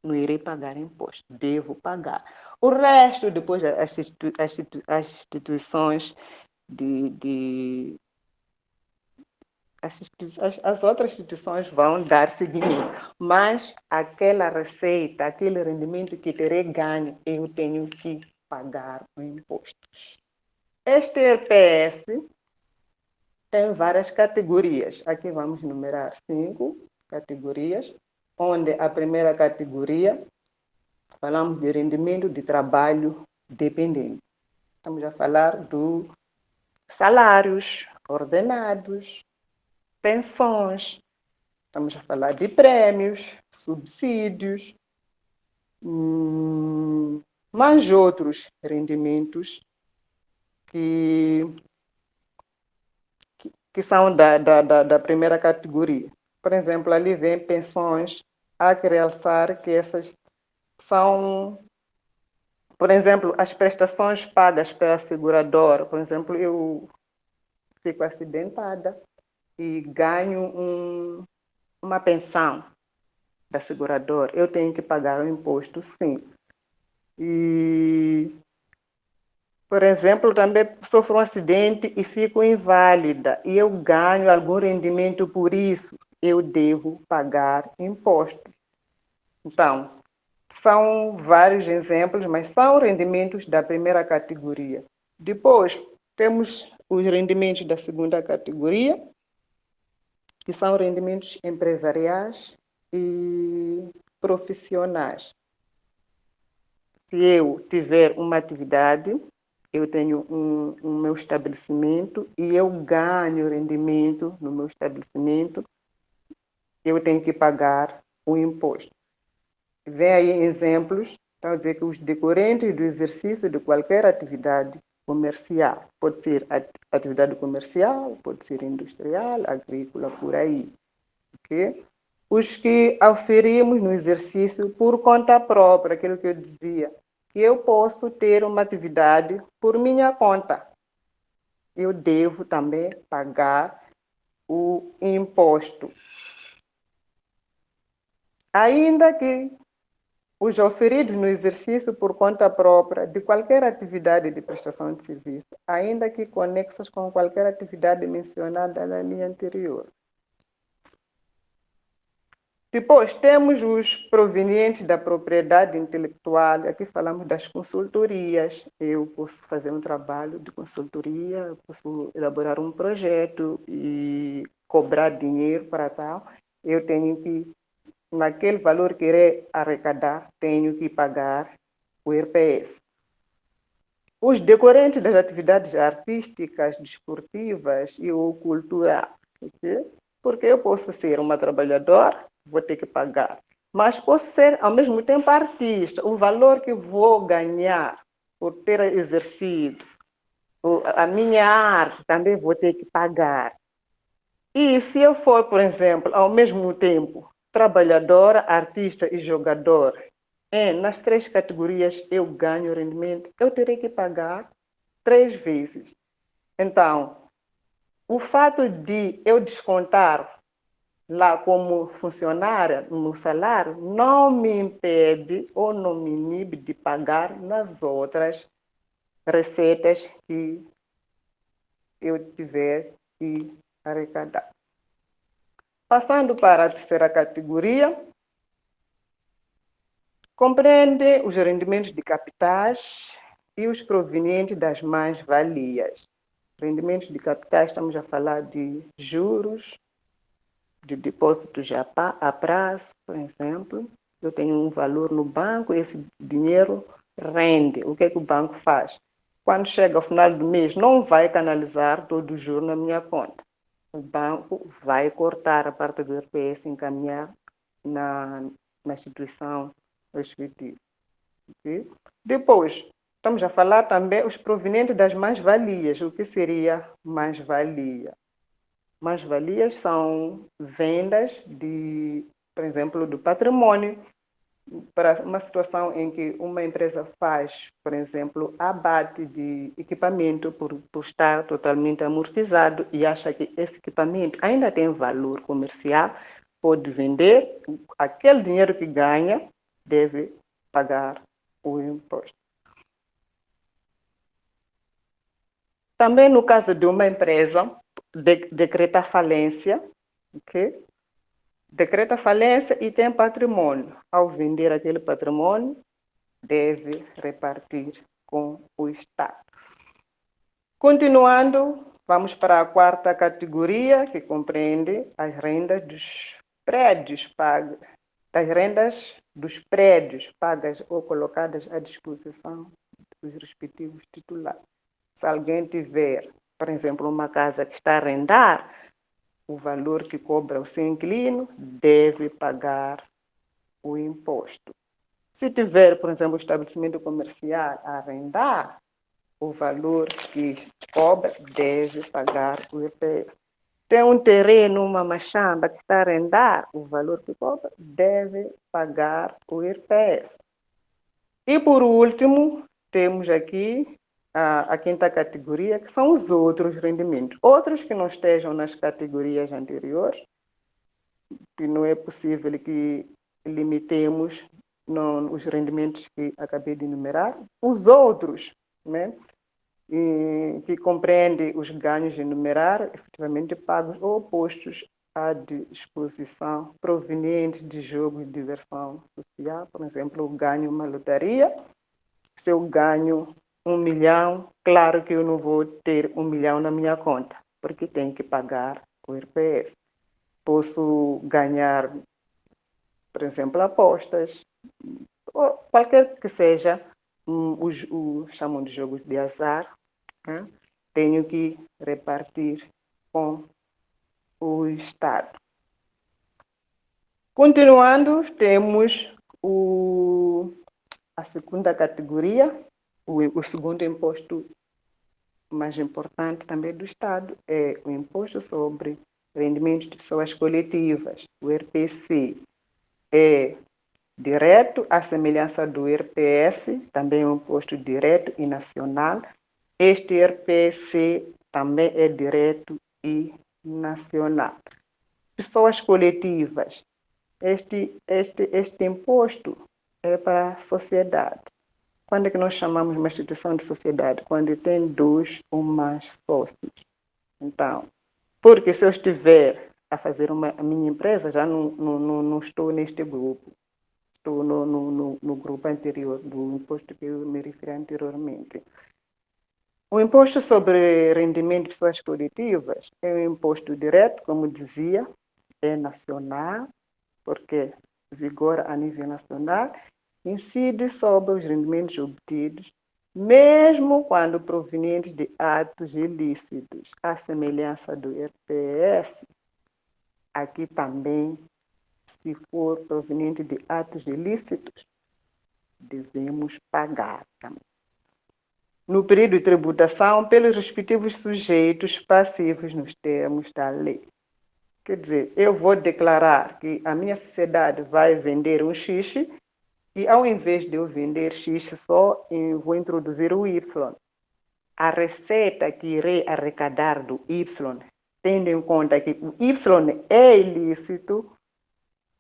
não irei pagar imposto. Devo pagar. O resto, depois, as instituições as outras instituições vão dar seguimento, mas aquela receita, aquele rendimento que terei ganho, eu tenho que pagar o imposto. Este IRPS tem várias categorias. Aqui vamos numerar 5 categorias, onde a primeira categoria, falamos de rendimento de trabalho dependente. Estamos a falar dos salários ordenados, pensões, estamos a falar de prêmios, subsídios, mais outros rendimentos que são da primeira categoria. Por exemplo, ali vem pensões. Há que realçar que essas são, por exemplo, as prestações pagas pela seguradora. Por exemplo, eu fico acidentada e ganho uma pensão da seguradora. Eu tenho que pagar o imposto, sim. E, por exemplo, também sofro um acidente e fico inválida e eu ganho algum rendimento por isso, eu devo pagar imposto. Então, são vários exemplos, mas são rendimentos da primeira categoria. Depois, temos os rendimentos da segunda categoria, que são rendimentos empresariais e profissionais. Se eu tiver uma atividade, eu tenho um meu estabelecimento e eu ganho rendimento no meu estabelecimento, eu tenho que pagar o imposto. Vem aí exemplos, está a dizer que os decorrentes do exercício de qualquer atividade comercial, pode ser atividade comercial, pode ser industrial, agrícola, por aí. Okay? Os que oferimos no exercício por conta própria, aquilo que eu dizia, que eu posso ter uma atividade por minha conta. Eu devo também pagar o imposto. Ainda que os oferidos no exercício por conta própria de qualquer atividade de prestação de serviço, ainda que conexas com qualquer atividade mencionada na linha anterior. Depois, temos os provenientes da propriedade intelectual. Aqui falamos das consultorias. Eu posso fazer um trabalho de consultoria, eu posso elaborar um projeto e cobrar dinheiro para tal. Eu tenho que, naquele valor que irei arrecadar, tenho que pagar o IRPS. Os decorrentes das atividades artísticas, desportivas e ou culturais. Okay? Porque eu posso ser uma trabalhadora, vou ter que pagar. Mas posso ser, ao mesmo tempo, artista. O valor que vou ganhar por ter exercido a minha arte, também vou ter que pagar. E se eu for, por exemplo, ao mesmo tempo, trabalhadora, artista e jogador, nas 3 categorias eu ganho rendimento, eu terei que pagar 3 vezes. Então, o fato de eu descontar lá como funcionária, no meu salário, não me impede ou não me inibe de pagar nas outras receitas que eu tiver que arrecadar. Passando para a terceira categoria, compreende os rendimentos de capitais e os provenientes das mais-valias. Rendimentos de capitais, estamos a falar de juros, de depósitos a prazo, por exemplo. Eu tenho um valor no banco e esse dinheiro rende. O que é que o banco faz? Quando chega ao final do mês, não vai canalizar todo o juro na minha conta. O banco vai cortar a parte do IRPS e encaminhar na instituição respectiva. Okay? Depois, estamos a falar também os provenientes das mais-valias. O que seria mais-valia? Mais-valias são vendas por exemplo, do patrimônio, para uma situação em que uma empresa faz, por exemplo, abate de equipamento por estar totalmente amortizado e acha que esse equipamento ainda tem valor comercial, pode vender, aquele dinheiro que ganha deve pagar o imposto. Também no caso de uma empresa, decreta falência, ok? Decreta falência e tem patrimônio. Ao vender aquele patrimônio, deve repartir com o Estado. Continuando, vamos para a quarta categoria, que compreende as rendas dos prédios pagas, as rendas dos prédios pagas ou colocadas à disposição dos respectivos titulares. Se alguém tiver, por exemplo, uma casa que está a arrendar, o valor que cobra o seu inquilino deve pagar o imposto. Se tiver, por exemplo, um estabelecimento comercial a arrendar, o valor que cobra deve pagar o IRPS. Tem um terreno, uma machamba que está a arrendar, o valor que cobra deve pagar o IRPS. E por último, temos aqui a quinta categoria, que são os outros rendimentos. Outros que não estejam nas categorias anteriores, que não é possível que limitemos os rendimentos que acabei de enumerar. Os outros, né, que compreende os ganhos de enumerar, efetivamente pagos ou postos à disposição provenientes de jogos de diversão social. Por exemplo, eu ganho uma lotaria, se eu ganho 1 milhão, claro que eu não vou ter 1 milhão na minha conta, porque tenho que pagar o IRPS. Posso ganhar, por exemplo, apostas, ou qualquer que seja, chamam de jogos de azar, né? Tenho que repartir com o Estado. Continuando, temos a segunda categoria, o segundo imposto mais importante também do Estado é o Imposto sobre Rendimentos de Pessoas Coletivas, o IRPC. É direto, à semelhança do IRPS, também é um imposto direto e nacional. Este IRPC também é direto e nacional. Pessoas coletivas. Este imposto é para a sociedade. Quando é que nós chamamos uma instituição de sociedade? Quando tem 2 ou mais sócios. Então, porque se eu estiver a fazer a minha empresa, já não estou neste grupo. Estou no grupo anterior, do imposto que eu me referi anteriormente. O imposto sobre rendimento de pessoas coletivas é um imposto direto, como dizia, é nacional, porque vigora a nível nacional, incide sobre os rendimentos obtidos, mesmo quando provenientes de atos ilícitos, à semelhança do IRPS. Aqui também, se for proveniente de atos ilícitos, devemos pagar também. No período de tributação, pelos respectivos sujeitos passivos nos termos da lei. Quer dizer, eu vou declarar que a minha sociedade vai vender um X e, ao invés de eu vender X só, eu vou introduzir o Y. A receita que irei arrecadar do Y, tendo em conta que o Y é ilícito,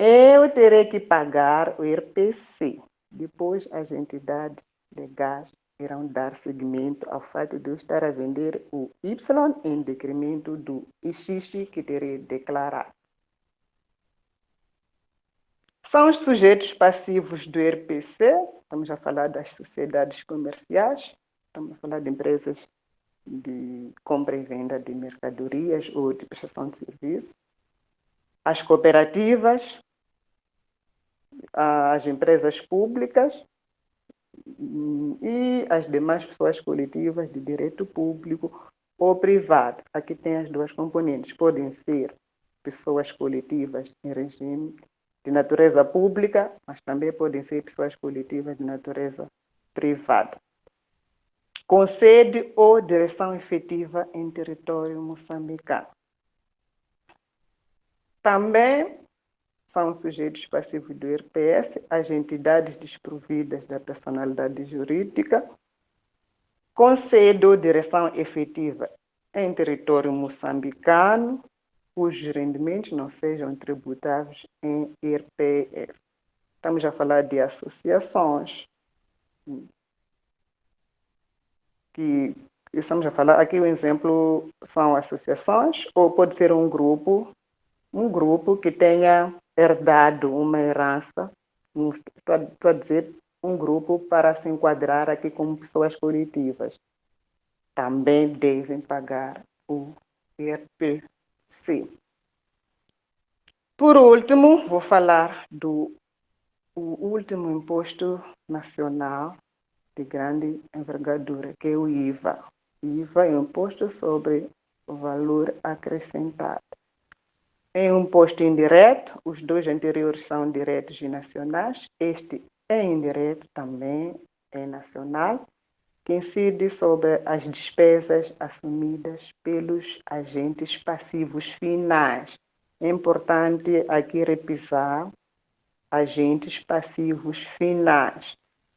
eu terei que pagar o IRPC. Depois, as entidades legais irão dar seguimento ao fato de eu estar a vender o Y em decremento do X que terei declarado. São os sujeitos passivos do IRPC, estamos a falar das sociedades comerciais, estamos a falar de empresas de compra e venda de mercadorias ou de prestação de serviços, as cooperativas, as empresas públicas, e as demais pessoas coletivas de direito público ou privado. Aqui tem as 2 componentes. Podem ser pessoas coletivas em regime de natureza pública, mas também podem ser pessoas coletivas de natureza privada. Com sede ou direção efetiva em território moçambicano. Também são sujeitos passivos do IRPS, as entidades desprovidas da personalidade jurídica, com sede ou direção efetiva em território moçambicano, cujos rendimentos não sejam tributáveis em IRPS. Estamos a falar de associações, que estamos a falar, aqui o exemplo são associações, ou pode ser um grupo que tenha herdado uma herança, estou a dizer um grupo para se enquadrar aqui como pessoas coletivas. Também devem pagar o IRPC. Por último, vou falar do último imposto nacional de grande envergadura, que é o IVA. IVA é um imposto sobre o valor acrescentado. É um imposto indireto, os dois anteriores são diretos e nacionais, este é indireto também, é nacional, que incide sobre as despesas assumidas pelos agentes passivos finais. É importante aqui repisar agentes passivos finais.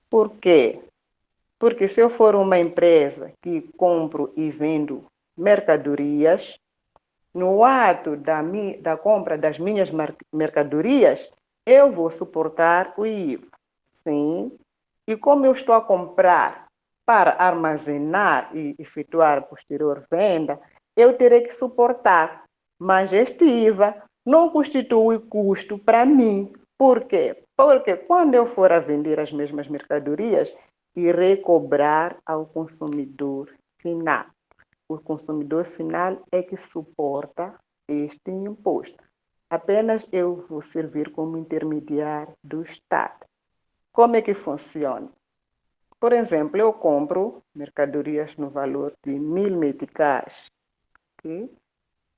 Por quê? Porque se eu for uma empresa que compro e vendo mercadorias, no ato da compra das minhas mercadorias, eu vou suportar o IVA. Sim. E como eu estou a comprar para armazenar e efetuar posterior venda, eu terei que suportar. Mas este IVA não constitui custo para mim. Por quê? Porque quando eu for a vender as mesmas mercadorias, irei cobrar ao consumidor final. O consumidor final é que suporta este imposto. Apenas eu vou servir como intermediário do Estado. Como é que funciona? Por exemplo, eu compro mercadorias no valor de 1.000 meticais. Okay?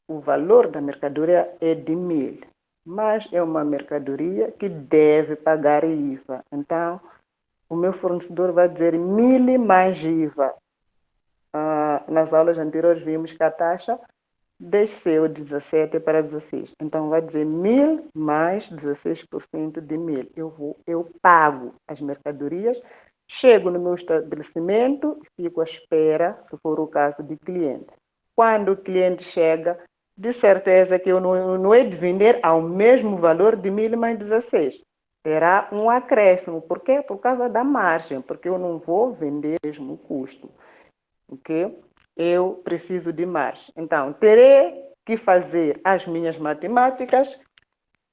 O valor da mercadoria é de 1.000, mas é uma mercadoria que deve pagar IVA. Então, o meu fornecedor vai dizer 1.000 mais IVA. Nas aulas anteriores vimos que a taxa desceu de 17 para 16. Então, vai dizer 1.000 mais 16% de 1.000. Eu pago as mercadorias, chego no meu estabelecimento e fico à espera, se for o caso de cliente. Quando o cliente chega, de certeza que eu não hei de vender ao mesmo valor de 1.000 mais 16. Terá um acréscimo. Por quê? Por causa da margem, porque eu não vou vender o mesmo custo. Okay? Eu preciso de margem. Então, terei que fazer as minhas matemáticas,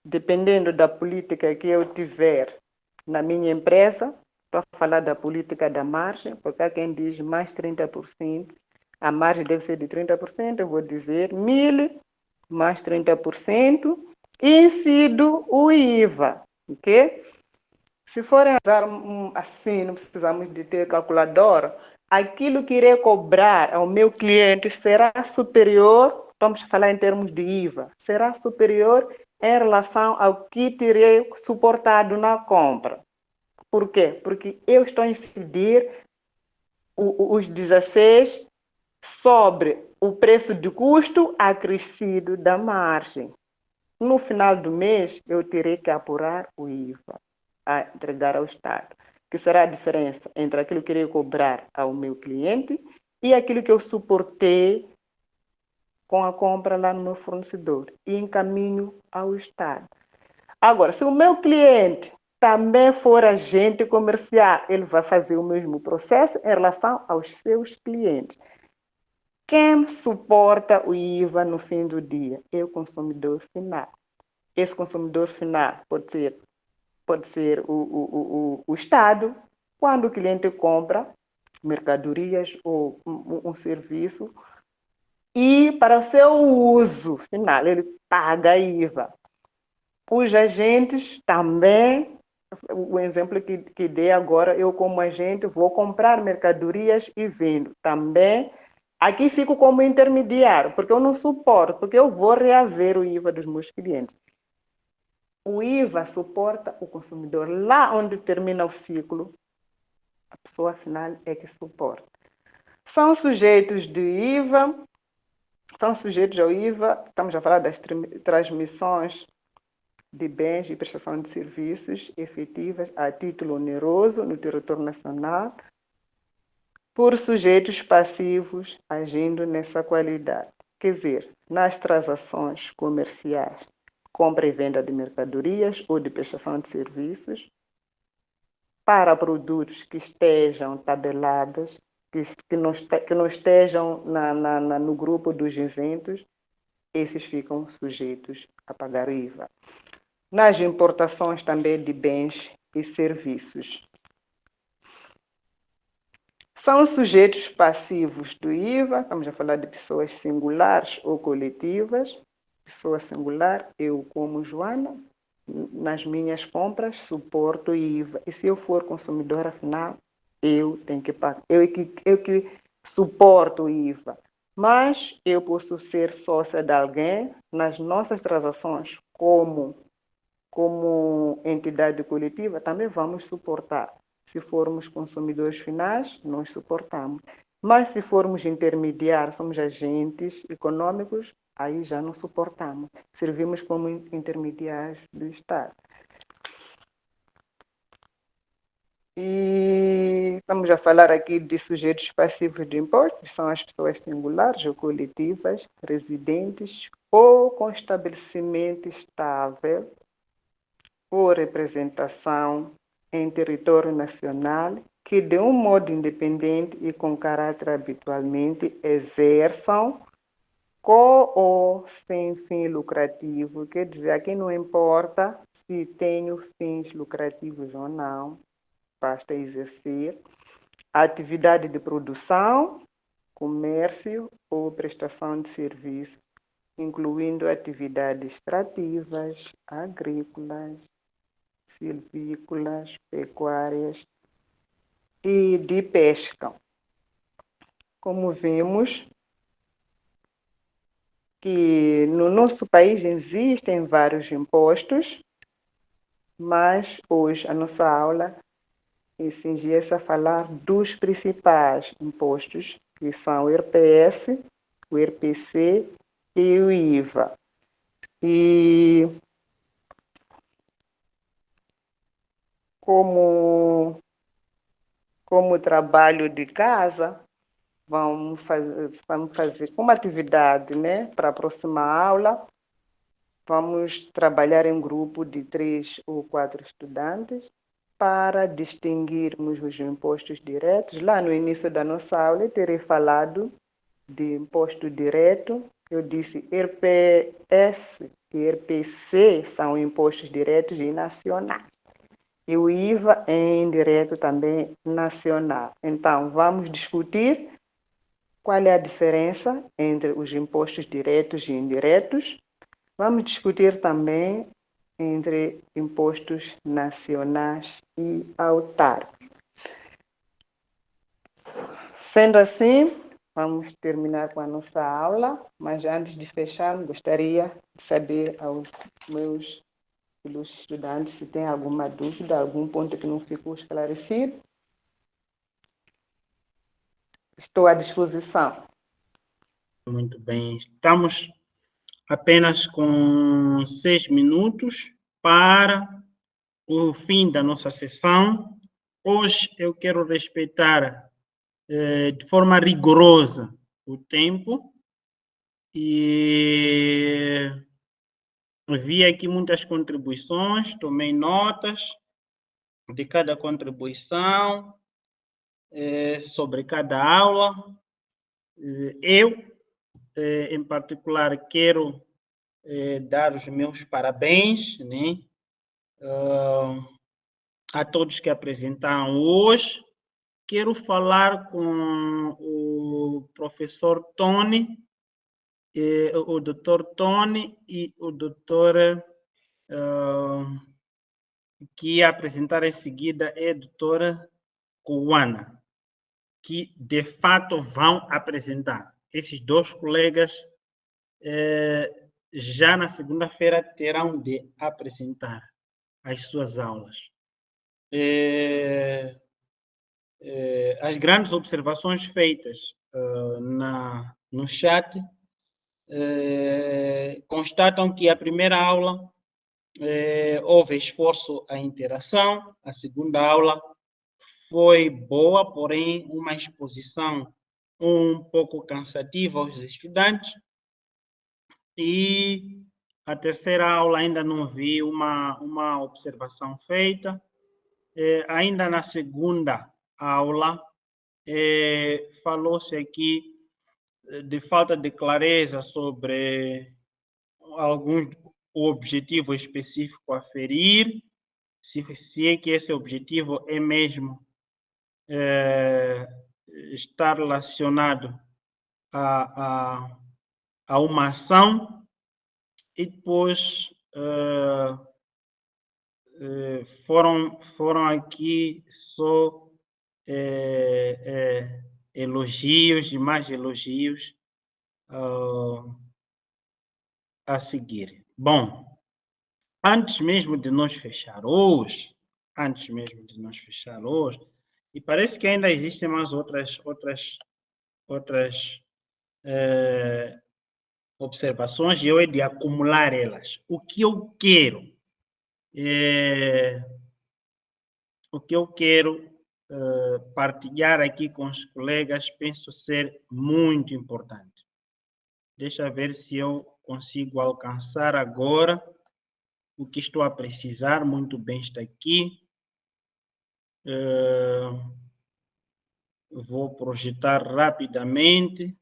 dependendo da política que eu tiver na minha empresa. Estou a falar da política da margem, porque há quem diz mais 30%. A margem deve ser de 30%, eu vou dizer 1.000 mais 30%, e incido o IVA. Ok? Se forem usar assim, não precisamos de ter calculadora, aquilo que irei cobrar ao meu cliente será superior, vamos falar em termos de IVA, será superior em relação ao que terei suportado na compra. Por quê? Porque eu estou a incidir os 16 sobre o preço de custo acrescido da margem. No final do mês, eu terei que apurar o IVA a entregar ao Estado, que será a diferença entre aquilo que irei cobrar ao meu cliente e aquilo que eu suportei com a compra lá no meu fornecedor e encaminho ao Estado. Agora, se o meu cliente também for agente comercial, ele vai fazer o mesmo processo em relação aos seus clientes. Quem suporta o IVA no fim do dia é o consumidor final. Esse consumidor final pode ser o Estado, quando o cliente compra mercadorias ou um serviço, e para o seu uso final, ele paga IVA. Os agentes também, o exemplo que dei agora, eu como agente vou comprar mercadorias e vendo. Também, aqui fico como intermediário, porque eu não suporto, porque eu vou reaver o IVA dos meus clientes. O IVA suporta o consumidor. Lá onde termina o ciclo, a pessoa final é que suporta. São sujeitos de IVA, são sujeitos ao IVA, estamos a falar das transmissões de bens e prestação de serviços efetivas a título oneroso no território nacional, por sujeitos passivos agindo nessa qualidade. Quer dizer, nas transações comerciais, compra e venda de mercadorias ou de prestação de serviços, para produtos que estejam tabelados, que não estejam no grupo dos isentos, esses ficam sujeitos a pagar o IVA. Nas importações também de bens e serviços. São sujeitos passivos do IVA, estamos a falar de pessoas singulares ou coletivas. Pessoa singular, eu como Joana, nas minhas compras suporto IVA. E se eu for consumidora final, eu tenho que pagar. Eu que suporto o IVA. Mas eu posso ser sócia de alguém nas nossas transações como entidade coletiva, também vamos suportar. Se formos consumidores finais, nós suportamos. Mas se formos intermediários, somos agentes econômicos, aí já não suportamos. Servimos como intermediários do Estado. E estamos a falar aqui de sujeitos passivos de imposto, que são as pessoas singulares ou coletivas, residentes ou com estabelecimento estável ou representação em território nacional que, de um modo independente e com caráter habitualmente, exerçam com ou sem fim lucrativo. Quer dizer, aqui não importa se tenho fins lucrativos ou não, basta exercer a atividade de produção, comércio ou prestação de serviço, incluindo atividades extrativas, agrícolas, silvícolas, pecuárias e de pesca. Como vimos que no nosso país existem vários impostos, mas hoje a nossa aula cingia-se a falar dos principais impostos, que são o IRPS, o IRPC e o IVA. E como trabalho de casa, vamos fazer uma atividade, né, para a próxima aula. Vamos trabalhar em grupo de 3 ou 4 estudantes para distinguirmos os impostos diretos. Lá no início da nossa aula, eu terei falado de imposto direto. Eu disse IRPS e IRPC são impostos diretos e nacionais. E o IVA é indireto também nacional. Então, vamos discutir qual é a diferença entre os impostos diretos e indiretos. Vamos discutir também entre impostos nacionais e autárquicos. Sendo assim, vamos terminar com a nossa aula, mas antes de fechar, gostaria de saber aos meus estudantes se tem alguma dúvida, algum ponto que não ficou esclarecido. Estou à disposição. Muito bem. Estamos apenas com 6 minutos para o fim da nossa sessão. Hoje eu quero respeitar de forma rigorosa o tempo e vi aqui muitas contribuições, tomei notas de cada contribuição, sobre cada aula. Eu, em particular, quero dar os meus parabéns, né, a todos que apresentaram hoje. Quero falar com o professor Tony, o doutor Tony e o doutor que ia apresentar em seguida é a doutora Kuwana, que de fato vão apresentar. Esses dois colegas já na segunda-feira terão de apresentar as suas aulas. As grandes observações feitas no chat constatam que a primeira aula houve esforço à interação, a segunda aula foi boa, porém uma exposição um pouco cansativa aos estudantes, e a terceira aula ainda não vi uma observação feita. Ainda na segunda aula, falou-se aqui de falta de clareza sobre o objetivo específico a ferir, se é que esse objetivo é mesmo estar relacionado a uma ação, e depois foram aqui só elogios e mais elogios a seguir. Bom, antes mesmo de nós fechar hoje, e parece que ainda existem mais outras observações, e eu hei de acumular elas. O que eu quero partilhar aqui com os colegas, penso ser muito importante. Deixa eu ver se eu consigo alcançar agora o que estou a precisar. Muito bem, está aqui. Vou projetar rapidamente.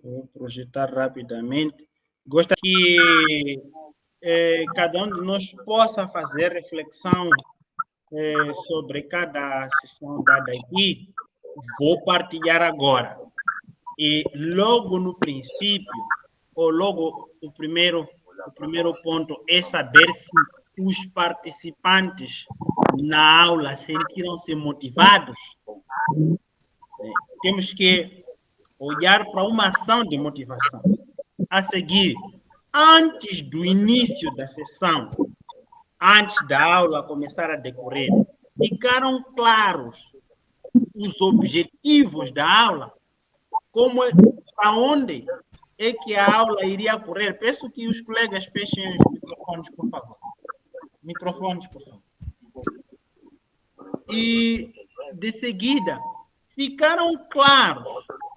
Vou projetar rapidamente. Gostaria que cada um de nós possa fazer reflexão sobre cada sessão dada aqui. Vou partilhar agora. E logo no princípio, ou logo o primeiro ponto é saber se os participantes na aula sentiram-se motivados. Temos que olhar para uma ação de motivação. A seguir, antes do início da sessão, antes da aula começar a decorrer, ficaram claros os objetivos da aula, para onde é que a aula iria correr. Peço que os colegas fechem os microfones, por favor. E, de seguida,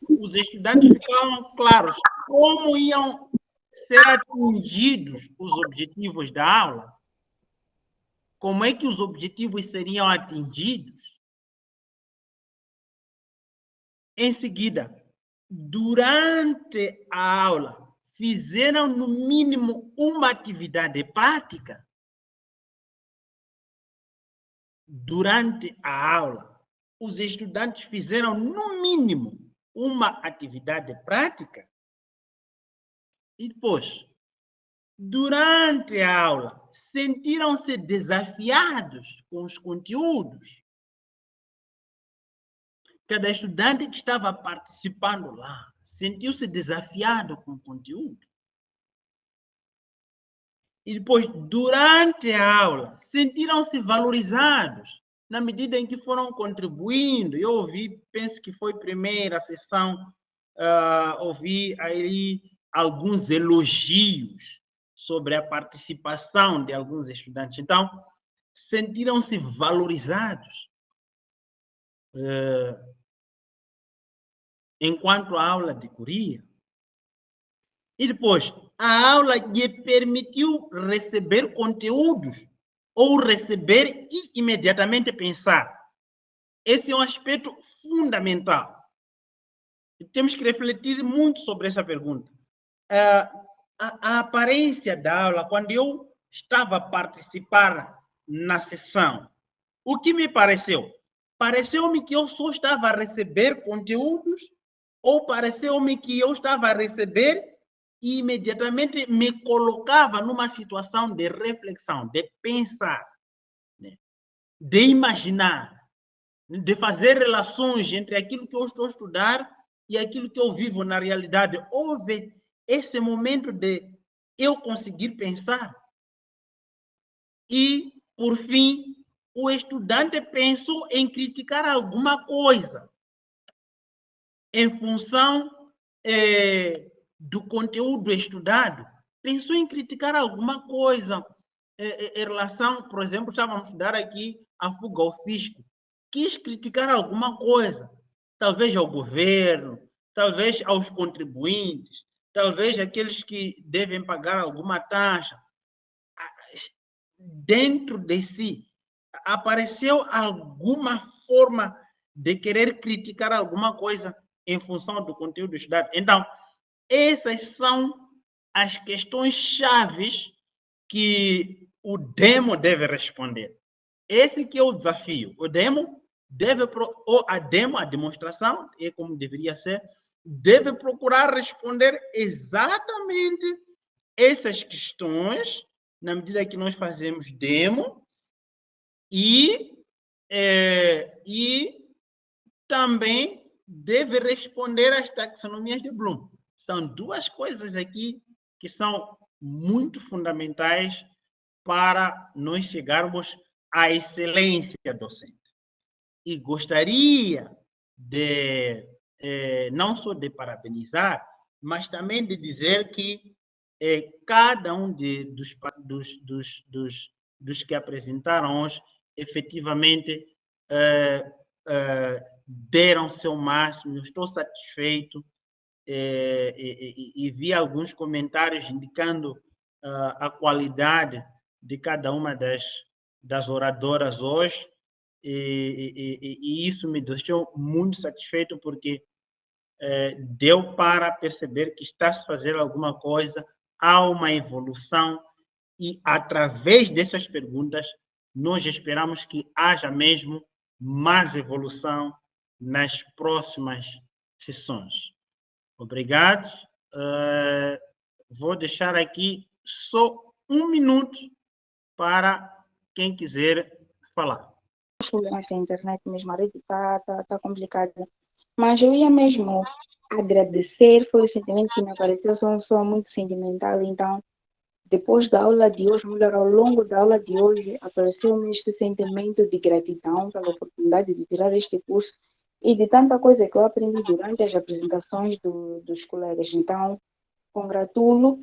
os estudantes ficaram claros como iam ser atingidos os objetivos da aula, como é que os objetivos seriam atingidos. Em seguida, durante a aula, fizeram no mínimo uma atividade prática. Durante a aula, os estudantes fizeram no mínimo uma atividade prática. E depois, durante a aula, sentiram-se desafiados com os conteúdos. Cada estudante que estava participando lá sentiu-se desafiado com o conteúdo. E depois, durante a aula, sentiram-se valorizados na medida em que foram contribuindo. Eu ouvi, penso que foi a primeira sessão, ouvi aí alguns elogios sobre a participação de alguns estudantes. Então, sentiram-se valorizados. Enquanto a aula decorria. E depois, a aula lhe permitiu receber conteúdos ou receber e imediatamente pensar. Esse é um aspecto fundamental. E temos que refletir muito sobre essa pergunta. A aparência da aula, quando eu estava a participar na sessão, o que me pareceu? Pareceu-me que eu só estava a receber conteúdos ou pareceu-me que eu estava a receber e imediatamente me colocava numa situação de reflexão, de pensar, né? De imaginar, de fazer relações entre aquilo que eu estou a estudar e aquilo que eu vivo na realidade. Houve esse momento de eu conseguir pensar. E, por fim, o estudante pensou em criticar alguma coisa em função do conteúdo estudado. Pensou em criticar alguma coisa em relação, por exemplo, estávamos a estudar aqui a fuga ao fisco. Quis criticar alguma coisa, talvez ao governo, talvez aos contribuintes, talvez aqueles que devem pagar alguma taxa. Dentro de si, apareceu alguma forma de querer criticar alguma coisa em função do conteúdo estudado. Então, essas são as questões chaves que o demo deve responder. Esse que é o desafio. O demo deve, ou a demonstração, é como deveria ser, deve procurar responder exatamente essas questões na medida que nós fazemos demo e também deve responder às taxonomias de Bloom. São duas coisas aqui que são muito fundamentais para nós chegarmos à excelência docente. E gostaria de não só de parabenizar, mas também de dizer que cada um dos que apresentaram hoje, efetivamente, deram seu máximo. Eu estou satisfeito e vi alguns comentários indicando a qualidade de cada uma das oradoras hoje, e isso me deixou muito satisfeito, porque deu para perceber que está se fazendo alguma coisa, há uma evolução, e através dessas perguntas nós esperamos que haja mesmo mais evolução nas próximas sessões. Obrigado. Vou deixar aqui só 1 minuto para quem quiser falar. Os problemas da internet mesmo, a rede está complicada. Mas eu ia mesmo agradecer, foi o sentimento que me apareceu, sou uma pessoa muito sentimental, então, depois da aula de hoje, melhor, ao longo da aula de hoje, apareceu-me este sentimento de gratidão pela oportunidade de tirar este curso e de tanta coisa que eu aprendi durante as apresentações dos colegas. Então, congratulo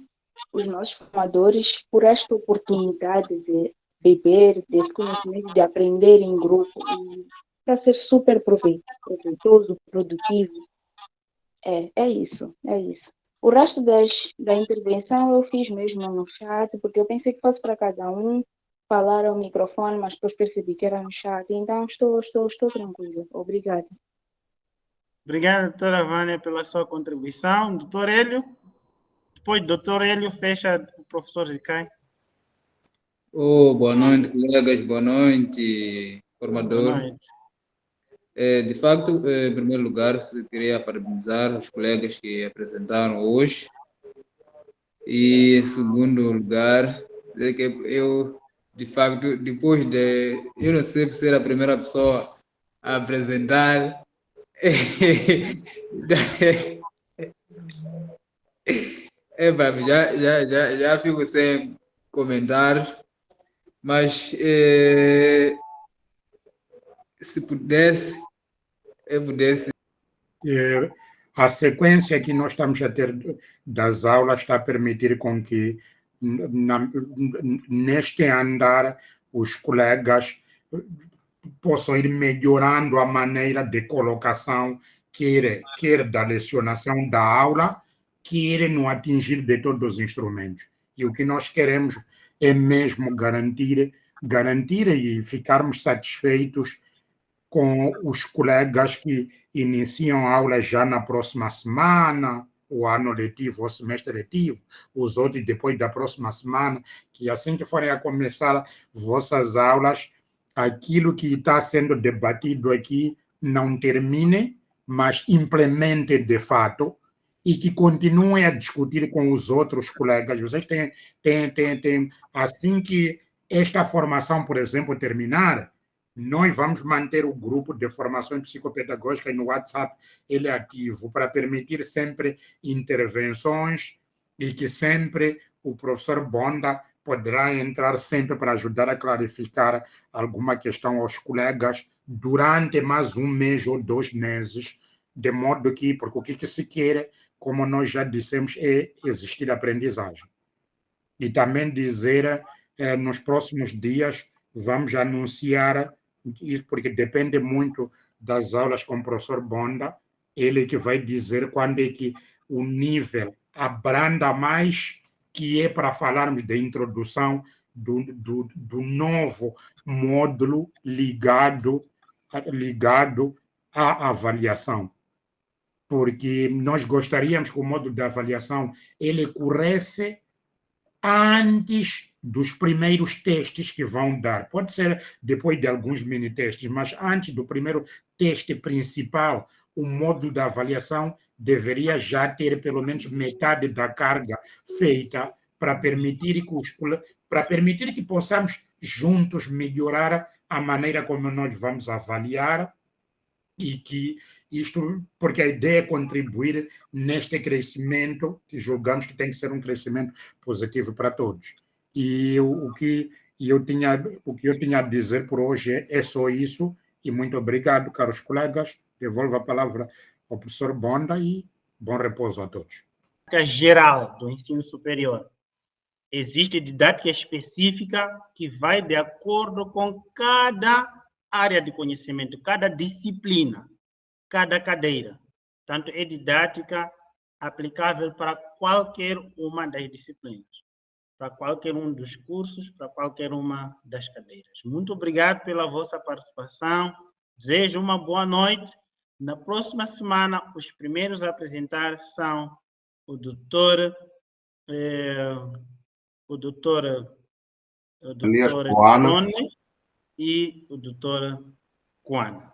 os nossos formadores por esta oportunidade de beber desse conhecimento, de aprender em grupo, e para ser super proveitoso, produtivo. É isso. O resto da intervenção eu fiz mesmo no chat, porque eu pensei que fosse para cada um falar ao microfone, mas depois percebi que era no chat, então estou tranquila. Obrigada. Obrigado, doutora Vânia, pela sua contribuição. Doutor Hélio? Depois, doutor Hélio, fecha o professor Zicai. Boa noite, colegas, boa noite, formador. Boa noite. De facto, em primeiro lugar, eu queria parabenizar os colegas que apresentaram hoje. E, em segundo lugar, dizer que eu, de facto, depois de, eu não sei ser a primeira pessoa a apresentar, já fico sem comentários, mas se pudesse, eu pudesse. A sequência que nós estamos a ter das aulas está a permitir com que, neste andar, os colegas possam ir melhorando a maneira de colocação, quer da lecionação da aula, quer no atingir de todos os instrumentos. E o que nós queremos é mesmo garantir e ficarmos satisfeitos com os colegas que iniciam aulas já na próxima semana, o ano letivo, o semestre letivo, os outros depois da próxima semana, que assim que forem a começar vossas aulas, aquilo que está sendo debatido aqui não termine, mas implemente de fato, e que continuem a discutir com os outros colegas. Vocês têm assim que esta formação, por exemplo, terminar, nós vamos manter o grupo de formação psicopedagógica no WhatsApp, ele é ativo, para permitir sempre intervenções e que sempre o professor Bonda poderá entrar sempre para ajudar a clarificar alguma questão aos colegas durante mais 1 mês ou 2 meses, de modo que, porque o que se quer, como nós já dissemos, é existir aprendizagem. E também dizer, nos próximos dias, vamos anunciar isso, porque depende muito das aulas com o professor Bonda, ele que vai dizer quando é que o nível abranda mais, que é para falarmos da introdução do novo módulo ligado à avaliação. Porque nós gostaríamos que o módulo da avaliação ele corresse antes dos primeiros testes que vão dar. Pode ser depois de alguns mini-testes, mas antes do primeiro teste principal, o módulo da avaliação deveria já ter pelo menos metade da carga feita para permitir que para permitir que possamos juntos melhorar a maneira como nós vamos avaliar e que isto, porque a ideia é contribuir neste crescimento que julgamos que tem que ser um crescimento positivo para todos. E o que eu tinha a dizer por hoje é só isso, e muito obrigado, caros colegas. Devolvo a palavra ao professor Bonda e bom repouso a todos. Geral do ensino superior. Existe didática específica que vai de acordo com cada área de conhecimento, cada disciplina, cada cadeira. Tanto é didática aplicável para qualquer uma das disciplinas, para qualquer um dos cursos, para qualquer uma das cadeiras. Muito obrigado pela vossa participação. Desejo uma boa noite. Na próxima semana, os primeiros a apresentar são o doutor Elias Coana e o doutor Coana.